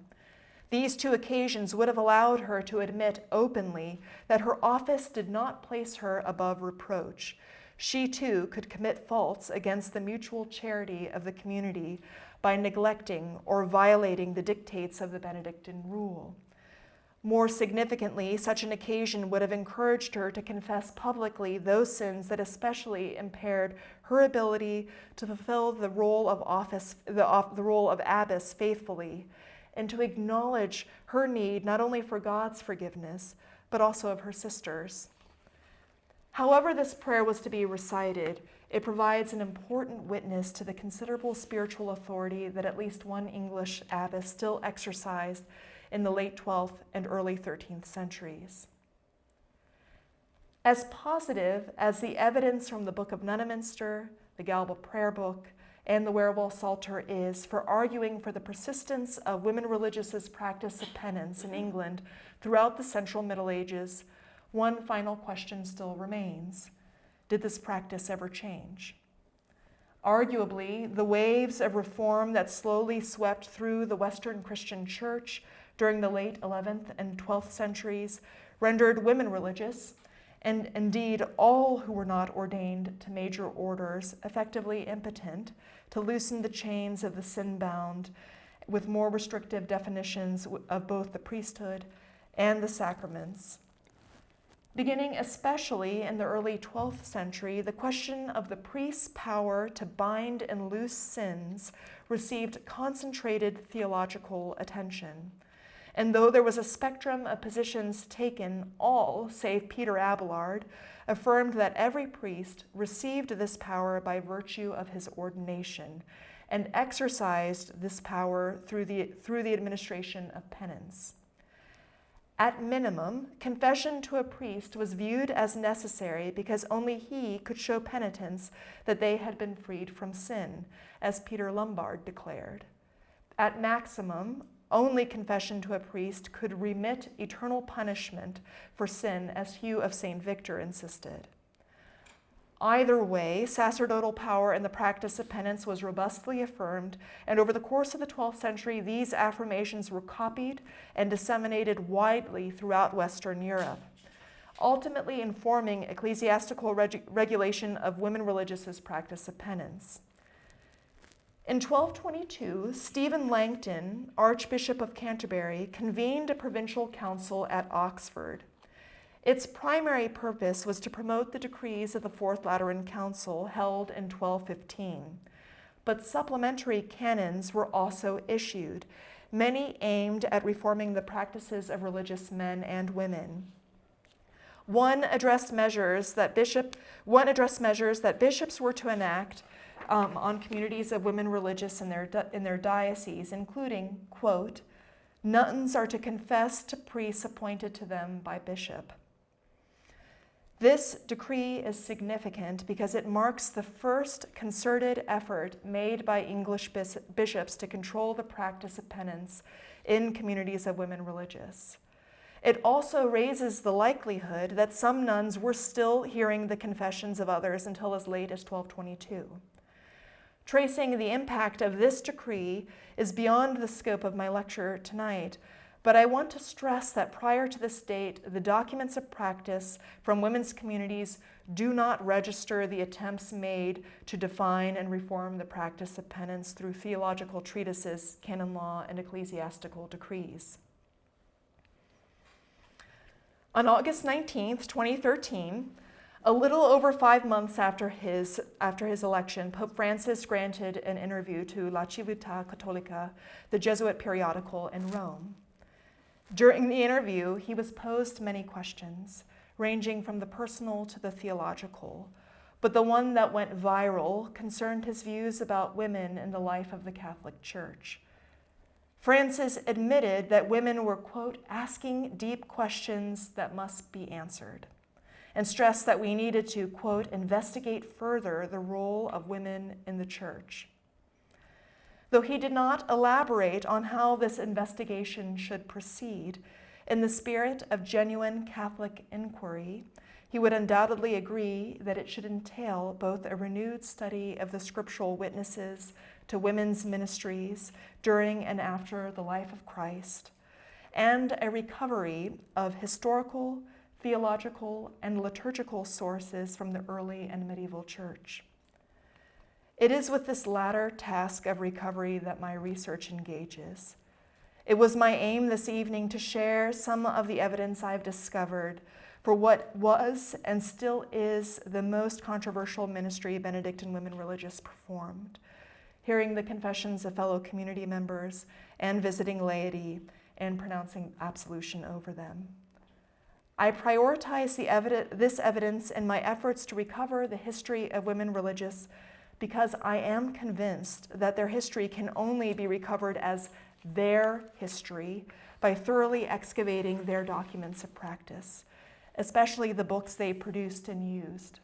These 2 occasions would have allowed her to admit openly that her office did not place her above reproach. She too could commit faults against the mutual charity of the community by neglecting or violating the dictates of the Benedictine rule. More significantly, such an occasion would have encouraged her to confess publicly those sins that especially impaired her ability to fulfill the role of the role of abbess faithfully, and to acknowledge her need not only for God's forgiveness, but also of her sisters. However this prayer was to be recited, it provides an important witness to the considerable spiritual authority that at least one English abbess still exercised in the late 12th and early 13th centuries. As positive as the evidence from the Book of Nun of Mnster, the Gallup prayer book, and the Werewolf Psalter is for arguing for the persistence of women religious' practice of penance in England throughout the Central Middle Ages, one final question still remains. Did this practice ever change? Arguably, the waves of reform that slowly swept through the Western Christian Church during the late 11th and 12th centuries rendered women religious, and indeed all who were not ordained to major orders, effectively impotent to loosen the chains of the sin-bound with more restrictive definitions of both the priesthood and the sacraments. Beginning especially in the early 12th century, the question of the priest's power to bind and loose sins received concentrated theological attention. And though there was a spectrum of positions taken, all, save Peter Abelard, affirmed that every priest received this power by virtue of his ordination and exercised this power through the administration of penance. At minimum, confession to a priest was viewed as necessary because only he could show penitents that they had been freed from sin, as Peter Lombard declared. At maximum, only confession to a priest could remit eternal punishment for sin, as Hugh of St. Victor insisted. Either way, sacerdotal power in the practice of penance was robustly affirmed, and over the course of the 12th century, these affirmations were copied and disseminated widely throughout Western Europe, ultimately informing ecclesiastical regulation of women religious' practice of penance. In 1222, Stephen Langton, Archbishop of Canterbury, convened a provincial council at Oxford. Its primary purpose was to promote the decrees of the Fourth Lateran Council held in 1215, but supplementary canons were also issued, many aimed at reforming the practices of religious men and women. One addressed measures that bishops were to enact on communities of women religious in their diocese, including, quote, nuns are to confess to priests appointed to them by bishop. This decree is significant because it marks the first concerted effort made by English bishops to control the practice of penance in communities of women religious. It also raises the likelihood that some nuns were still hearing the confessions of others until as late as 1222. Tracing the impact of this decree is beyond the scope of my lecture tonight, but I want to stress that prior to this date, the documents of practice from women's communities do not register the attempts made to define and reform the practice of penance through theological treatises, canon law, and ecclesiastical decrees. On August 19th, 2013, A little over 5 months after his election, Pope Francis granted an interview to La Civiltà Cattolica, the Jesuit periodical in Rome. During the interview, he was posed many questions, ranging from the personal to the theological, but the one that went viral concerned his views about women in the life of the Catholic Church. Francis admitted that women were, quote, asking deep questions that must be answered, and stressed that we needed to, quote, investigate further the role of women in the church. Though he did not elaborate on how this investigation should proceed, in the spirit of genuine Catholic inquiry, he would undoubtedly agree that it should entail both a renewed study of the scriptural witnesses to women's ministries during and after the life of Christ, and a recovery of historical, theological, and liturgical sources from the early and medieval church. It is with this latter task of recovery that my research engages. It was my aim this evening to share some of the evidence I've discovered for what was and still is the most controversial ministry Benedictine women religious performed, hearing the confessions of fellow community members and visiting laity and pronouncing absolution over them. I prioritize this evidence in my efforts to recover the history of women religious because I am convinced that their history can only be recovered as their history by thoroughly excavating their documents of practice, especially the books they produced and used.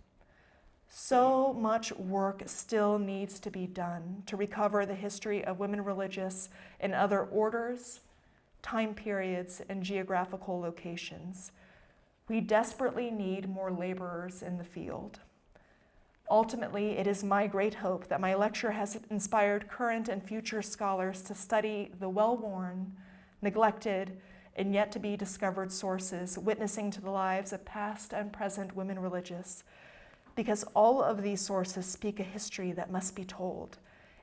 So much work still needs to be done to recover the history of women religious in other orders, time periods, and geographical locations. We desperately need more laborers in the field. Ultimately, it is my great hope that my lecture has inspired current and future scholars to study the well-worn, neglected, and yet to be discovered sources witnessing to the lives of past and present women religious, because all of these sources speak a history that must be told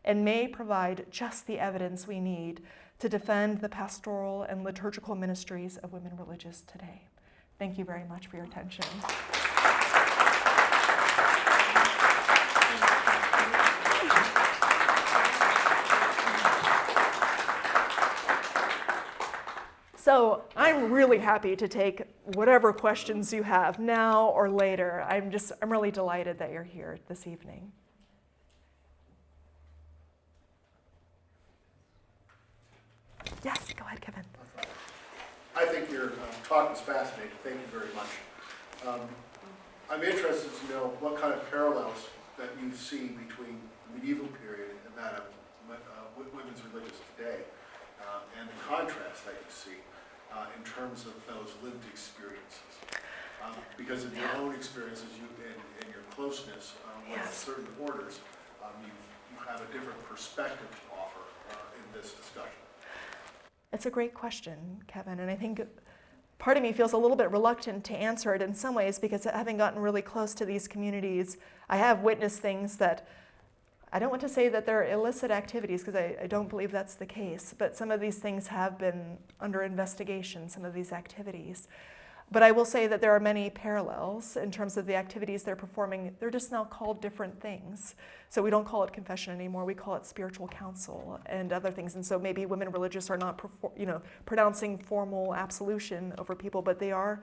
and may provide just the evidence we need to defend the pastoral and liturgical ministries of women religious today. Thank you very much for your attention. So I'm really happy to take whatever questions you have now or later. I'm really delighted that you're here this evening. Yes, go ahead, Kevin. I think your talk is fascinating. Thank you very much. I'm interested to know what kind of parallels that you see between the medieval period and that of women's religious today, and the contrast that you see in terms of those lived experiences. Because of your own experiences and your closeness with certain orders, you have a different perspective to offer in this discussion. It's a great question, Kevin, and I think part of me feels a little bit reluctant to answer it in some ways because having gotten really close to these communities, I have witnessed things that I don't want to say that they're illicit activities because I don't believe that's the case, but some of these things have been under investigation, some of these activities. But I will say that there are many parallels in terms of the activities they're performing. They're just now called different things. So we don't call it confession anymore, we call it spiritual counsel and other things. And so maybe women religious are not pronouncing formal absolution over people, but they are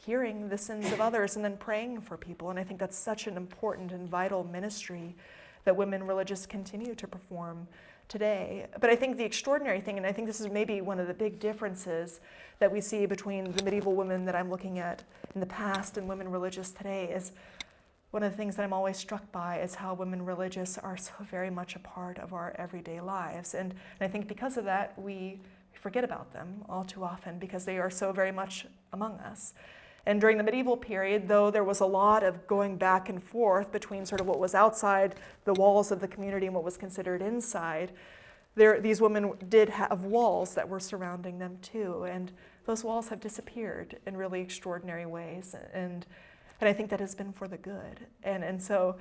hearing the sins of others and then praying for people. And I think that's such an important and vital ministry that women religious continue to perform today. But I think the extraordinary thing, and I think this is maybe one of the big differences that we see between the medieval women that I'm looking at in the past and women religious today, is one of the things that I'm always struck by is how women religious are so very much a part of our everyday lives. And I think because of that, we forget about them all too often because they are so very much among us. And during the medieval period, though there was a lot of going back and forth between sort of what was outside the walls of the community and what was considered inside, these women did have walls that were surrounding them too. And those walls have disappeared in really extraordinary ways. And I think that has been for the good. And so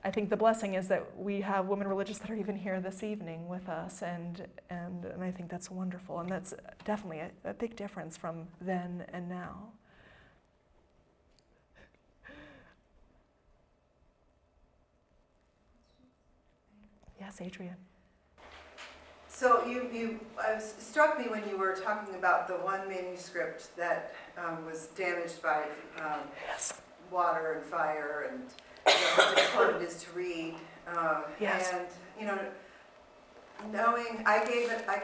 I think the blessing is that we have women religious that are even here this evening with us. And I think that's wonderful. And that's definitely a big difference from then and now. Yes, Adrian. So struck me when you were talking about the one manuscript that was damaged by Yes. water and fire, and how difficult it is to read. Yes. And knowing, I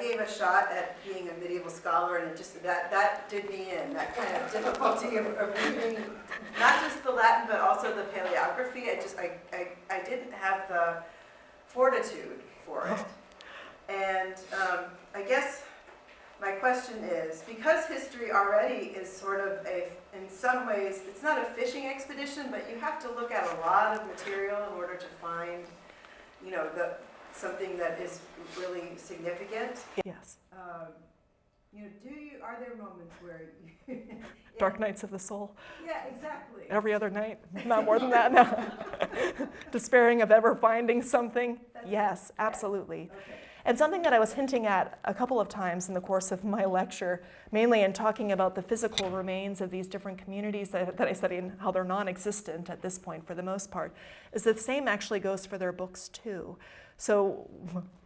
gave a shot at being a medieval scholar, and it just that did me in. That kind of difficulty of reading, not just the Latin but also the paleography. I didn't have the fortitude for it. And I guess my question is, because history already is sort of in some ways, it's not a fishing expedition, but you have to look at a lot of material in order to find, something that is really significant. Yes. Are there moments where you... Dark nights of the soul. Yeah, exactly. Every other night. Not more than that, no. Despairing of ever finding something. Yes, absolutely. Okay. And something that I was hinting at a couple of times in the course of my lecture, mainly in talking about the physical remains of these different communities that I study and how they're non-existent at this point for the most part, is that the same actually goes for their books too. So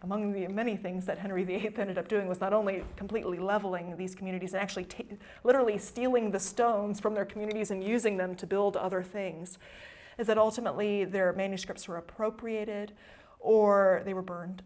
among the many things that Henry VIII ended up doing was not only completely leveling these communities and actually literally stealing the stones from their communities and using them to build other things, is that ultimately their manuscripts were appropriated or they were burned.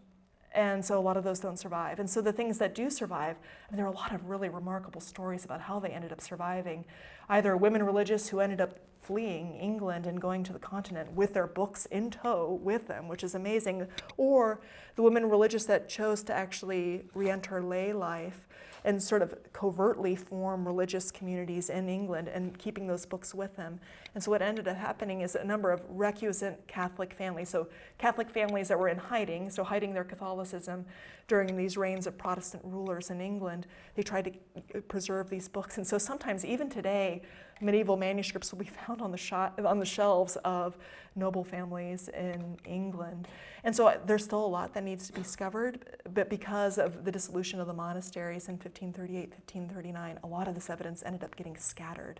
And so a lot of those don't survive. And so the things that do survive, there are a lot of really remarkable stories about how they ended up surviving. Either women religious who ended up fleeing England and going to the continent with their books in tow with them, which is amazing, or the women religious that chose to actually re-enter lay life and sort of covertly form religious communities in England and keeping those books with them. And so what ended up happening is a number of recusant Catholic families, so Catholic families that were in hiding, so hiding their Catholicism during these reigns of Protestant rulers in England, they tried to preserve these books. And so sometimes, even today, medieval manuscripts will be found on the shelves of noble families in England. And so there's still a lot that needs to be discovered, but because of the dissolution of the monasteries in 1538, 1539, a lot of this evidence ended up getting scattered.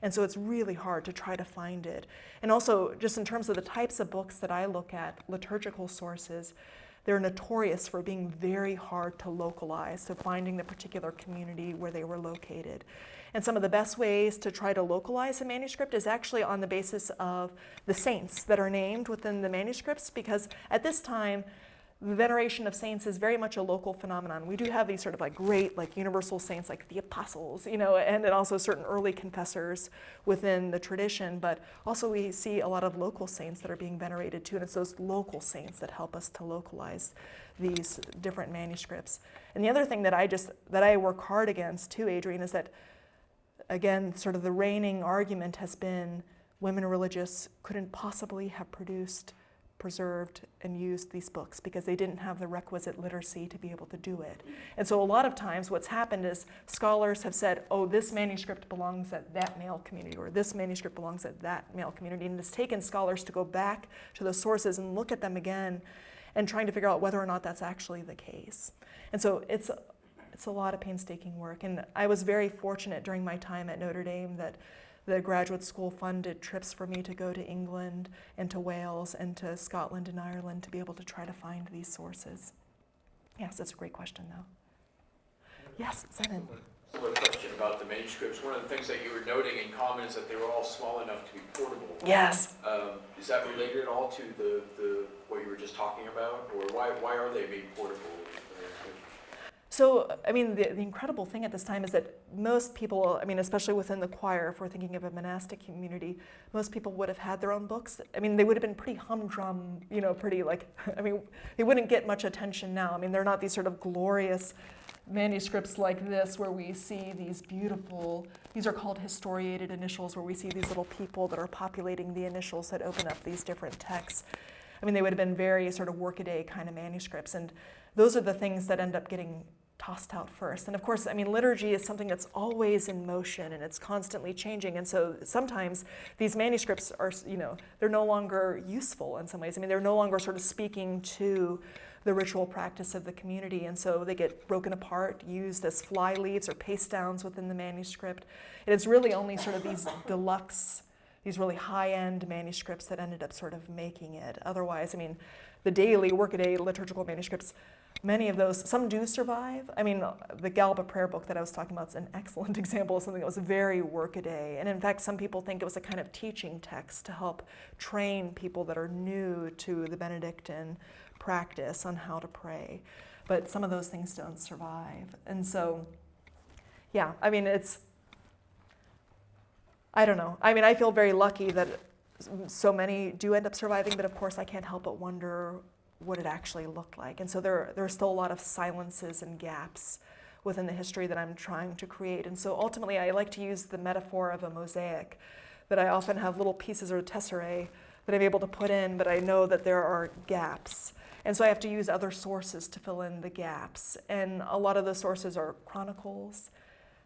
And so it's really hard to try to find it. And also, just in terms of the types of books that I look at, liturgical sources, they're notorious for being very hard to localize, so finding the particular community where they were located. And some of the best ways to try to localize a manuscript is actually on the basis of the saints that are named within the manuscripts, because at this time, the veneration of saints is very much a local phenomenon. We do have these sort of great universal saints like the apostles, and then also certain early confessors within the tradition, but also we see a lot of local saints that are being venerated too, and it's those local saints that help us to localize these different manuscripts. And the other thing that I work hard against too, Adrian, is that, again, sort of the reigning argument has been women religious couldn't possibly have produced, preserved, and used these books because they didn't have the requisite literacy to be able to do it. And so a lot of times what's happened is scholars have said, oh, this manuscript belongs at that male community, or this manuscript belongs at that male community, and it's taken scholars to go back to those sources and look at them again and trying to figure out whether or not that's actually the case. And so it's a lot of painstaking work, and I was very fortunate during my time at Notre Dame that the graduate school funded trips for me to go to England and to Wales and to Scotland and Ireland to be able to try to find these sources. Yes, that's a great question, though. Yes, Zenon. Similar question about the manuscripts. One of the things that you were noting in common is that they were all small enough to be portable. Yes. Is that related at all to the what you were just talking about, or why are they made portable? So, I mean, the incredible thing at this time is that most people, I mean, especially within the choir, if we're thinking of a monastic community, most people would have had their own books. I mean, they would have been pretty humdrum, pretty they wouldn't get much attention now. I mean, they're not these sort of glorious manuscripts like this where we see these beautiful, these are called historiated initials, where we see these little people that are populating the initials that open up these different texts. I mean, they would have been very sort of workaday kind of manuscripts, and those are the things that end up getting tossed out first. And of course, I mean, liturgy is something that's always in motion and it's constantly changing. And so sometimes these manuscripts are, they're no longer useful in some ways. I mean, they're no longer sort of speaking to the ritual practice of the community. And so they get broken apart, used as fly leaves or paste downs within the manuscript. And it's really only sort of these deluxe, these really high-end manuscripts that ended up sort of making it. Otherwise, I mean, the daily workaday liturgical manuscripts, many of those, some do survive. I mean, the Gallup prayer book that I was talking about is an excellent example of something that was very workaday. And in fact, some people think it was a kind of teaching text to help train people that are new to the Benedictine practice on how to pray. But some of those things don't survive. And so, yeah, I mean, I don't know. I mean, I feel very lucky that so many do end up surviving, but of course I can't help but wonder what it actually looked like. And so there are still a lot of silences and gaps within the history that I'm trying to create. And so ultimately I like to use the metaphor of a mosaic, that I often have little pieces or tesserae that I'm able to put in, but I know that there are gaps. And so I have to use other sources to fill in the gaps. And a lot of the sources are chronicles,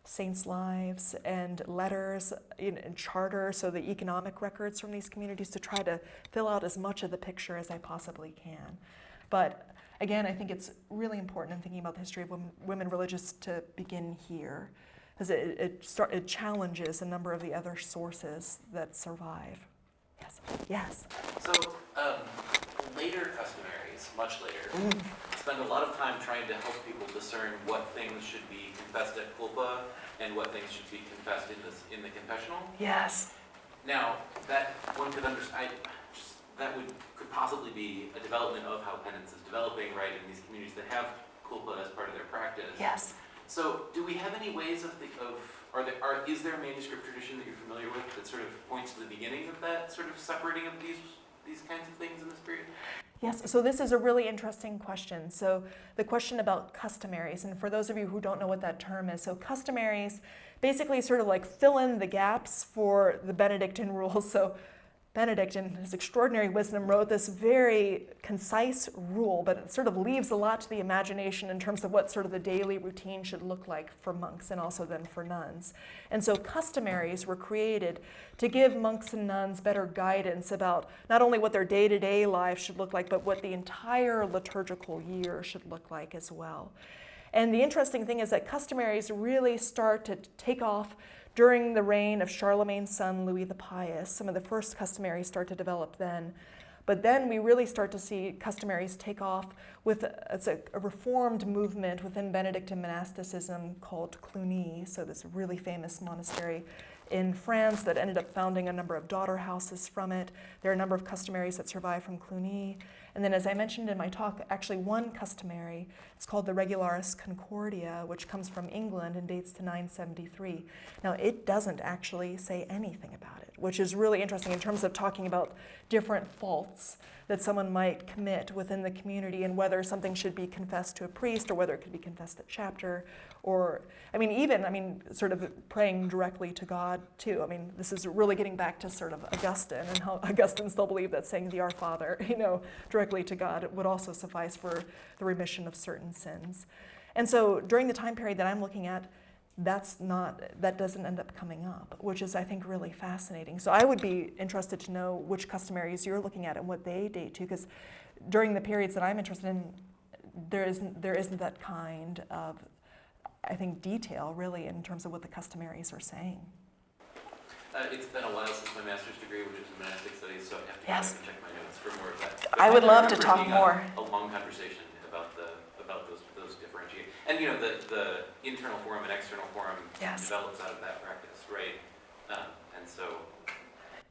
saints' lives, and letters and charter, so the economic records from these communities, to try to fill out as much of the picture as I possibly can. But again, I think it's really important in thinking about the history of women religious to begin here, because it challenges a number of the other sources that survive. Yes. Yes. So later customaries, much later, spend a lot of time trying to help people discern what things should be confessed at culpa and what things should be confessed in the confessional. Yes. Now, that one could understand, that could possibly be a development of how penance is developing, right, in these communities that have culpa as part of their practice. Yes. So, do we have any ways is there a manuscript tradition that you're familiar with that sort of points to the beginning of that sort of separating of these kinds of things in this period? Yes, so this is a really interesting question. So the question about customaries, and for those of you who don't know what that term is, so customaries basically sort of like fill in the gaps for the Benedictine rules. So Benedict, in his extraordinary wisdom, wrote this very concise rule, but it sort of leaves a lot to the imagination in terms of what sort of the daily routine should look like for monks and also then for nuns. And so customaries were created to give monks and nuns better guidance about not only what their day-to-day lives should look like, but what the entire liturgical year should look like as well. And the interesting thing is that customaries really start to take off during the reign of Charlemagne's son, Louis the Pious. Some of the first customaries start to develop then. But then we really start to see customaries take off with a reformed movement within Benedictine monasticism called Cluny, so this really famous monastery in France that ended up founding a number of daughter houses from it. There are a number of customaries that survive from Cluny. And then, as I mentioned in my talk, actually one customary, it's called the Regularis Concordia, which comes from England and dates to 973. Now, it doesn't actually say anything about it, which is really interesting in terms of talking about different faults that someone might commit within the community and whether something should be confessed to a priest or whether it could be confessed at chapter, or, sort of praying directly to God too. I mean, this is really getting back to sort of Augustine and how Augustine still believed that saying the Our Father, directly to God would also suffice for the remission of certain sins. And so during the time period that I'm looking at, that doesn't end up coming up, which is, I think, really fascinating. So I would be interested to know which customaries you're looking at and what they date to, because during the periods that I'm interested in, there isn't that kind of, I think, detail really in terms of what the customaries are saying. It's been a while since my master's degree, which is in monastic studies, so I have to Yes. go back and check my notes for more of that. But I would love to remember talk being more. A long conversation about those differentiate, and the internal forum and external forum Yes. develops out of that practice, right? And so.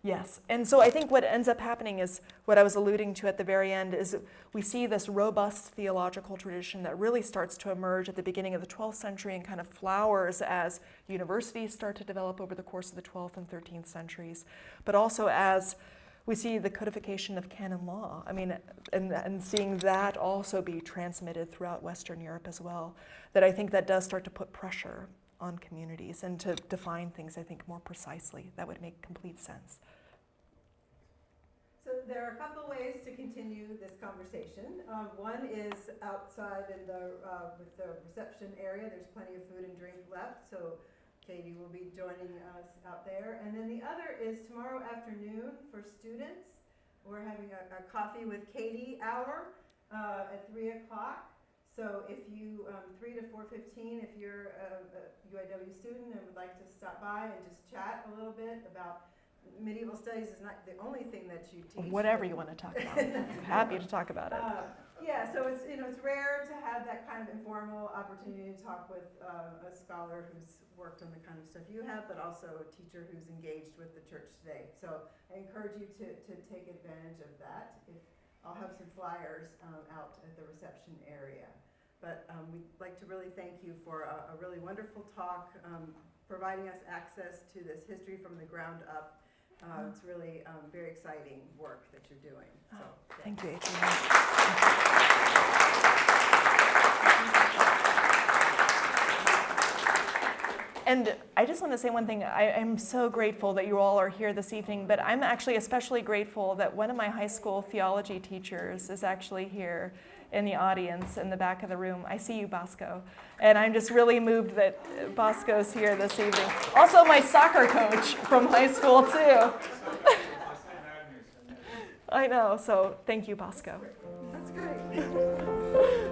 Yes, and so I think what ends up happening is what I was alluding to at the very end is we see this robust theological tradition that really starts to emerge at the beginning of the 12th century and kind of flowers as universities start to develop over the course of the 12th and 13th centuries, but also as we see the codification of canon law. I mean, and seeing that also be transmitted throughout Western Europe as well, that I think that does start to put pressure on communities and to define things, I think, more precisely. That would make complete sense. So there are a couple ways to continue this conversation. One is outside in with the reception area. There's plenty of food and drink left, so Katie will be joining us out there. And then the other is tomorrow afternoon for students. We're having a coffee with Katie hour at 3 o'clock. So if you, 3 to 4:15, if you're a UIW student and would like to stop by and just chat a little bit about medieval studies is not the only thing that you teach. Whatever you want to talk about. I'm happy to talk about it. Yeah, so it's, it's rare to have that kind of informal opportunity to talk with a scholar who's worked on the kind of stuff you have, but also a teacher who's engaged with the church today. So I encourage you to take advantage of that. I'll have some flyers out at the reception area. But we'd like to really thank you for a really wonderful talk, providing us access to this history from the ground up. It's really very exciting work that you're doing. So, Thank you, Adrienne. And I just want to say one thing. I'm so grateful that you all are here this evening, but I'm actually especially grateful that one of my high school theology teachers is actually here in the audience in the back of the room. I see you, Bosco. And I'm just really moved that Bosco's here this evening. Also my soccer coach from high school, too. I know, so thank you, Bosco. that's great.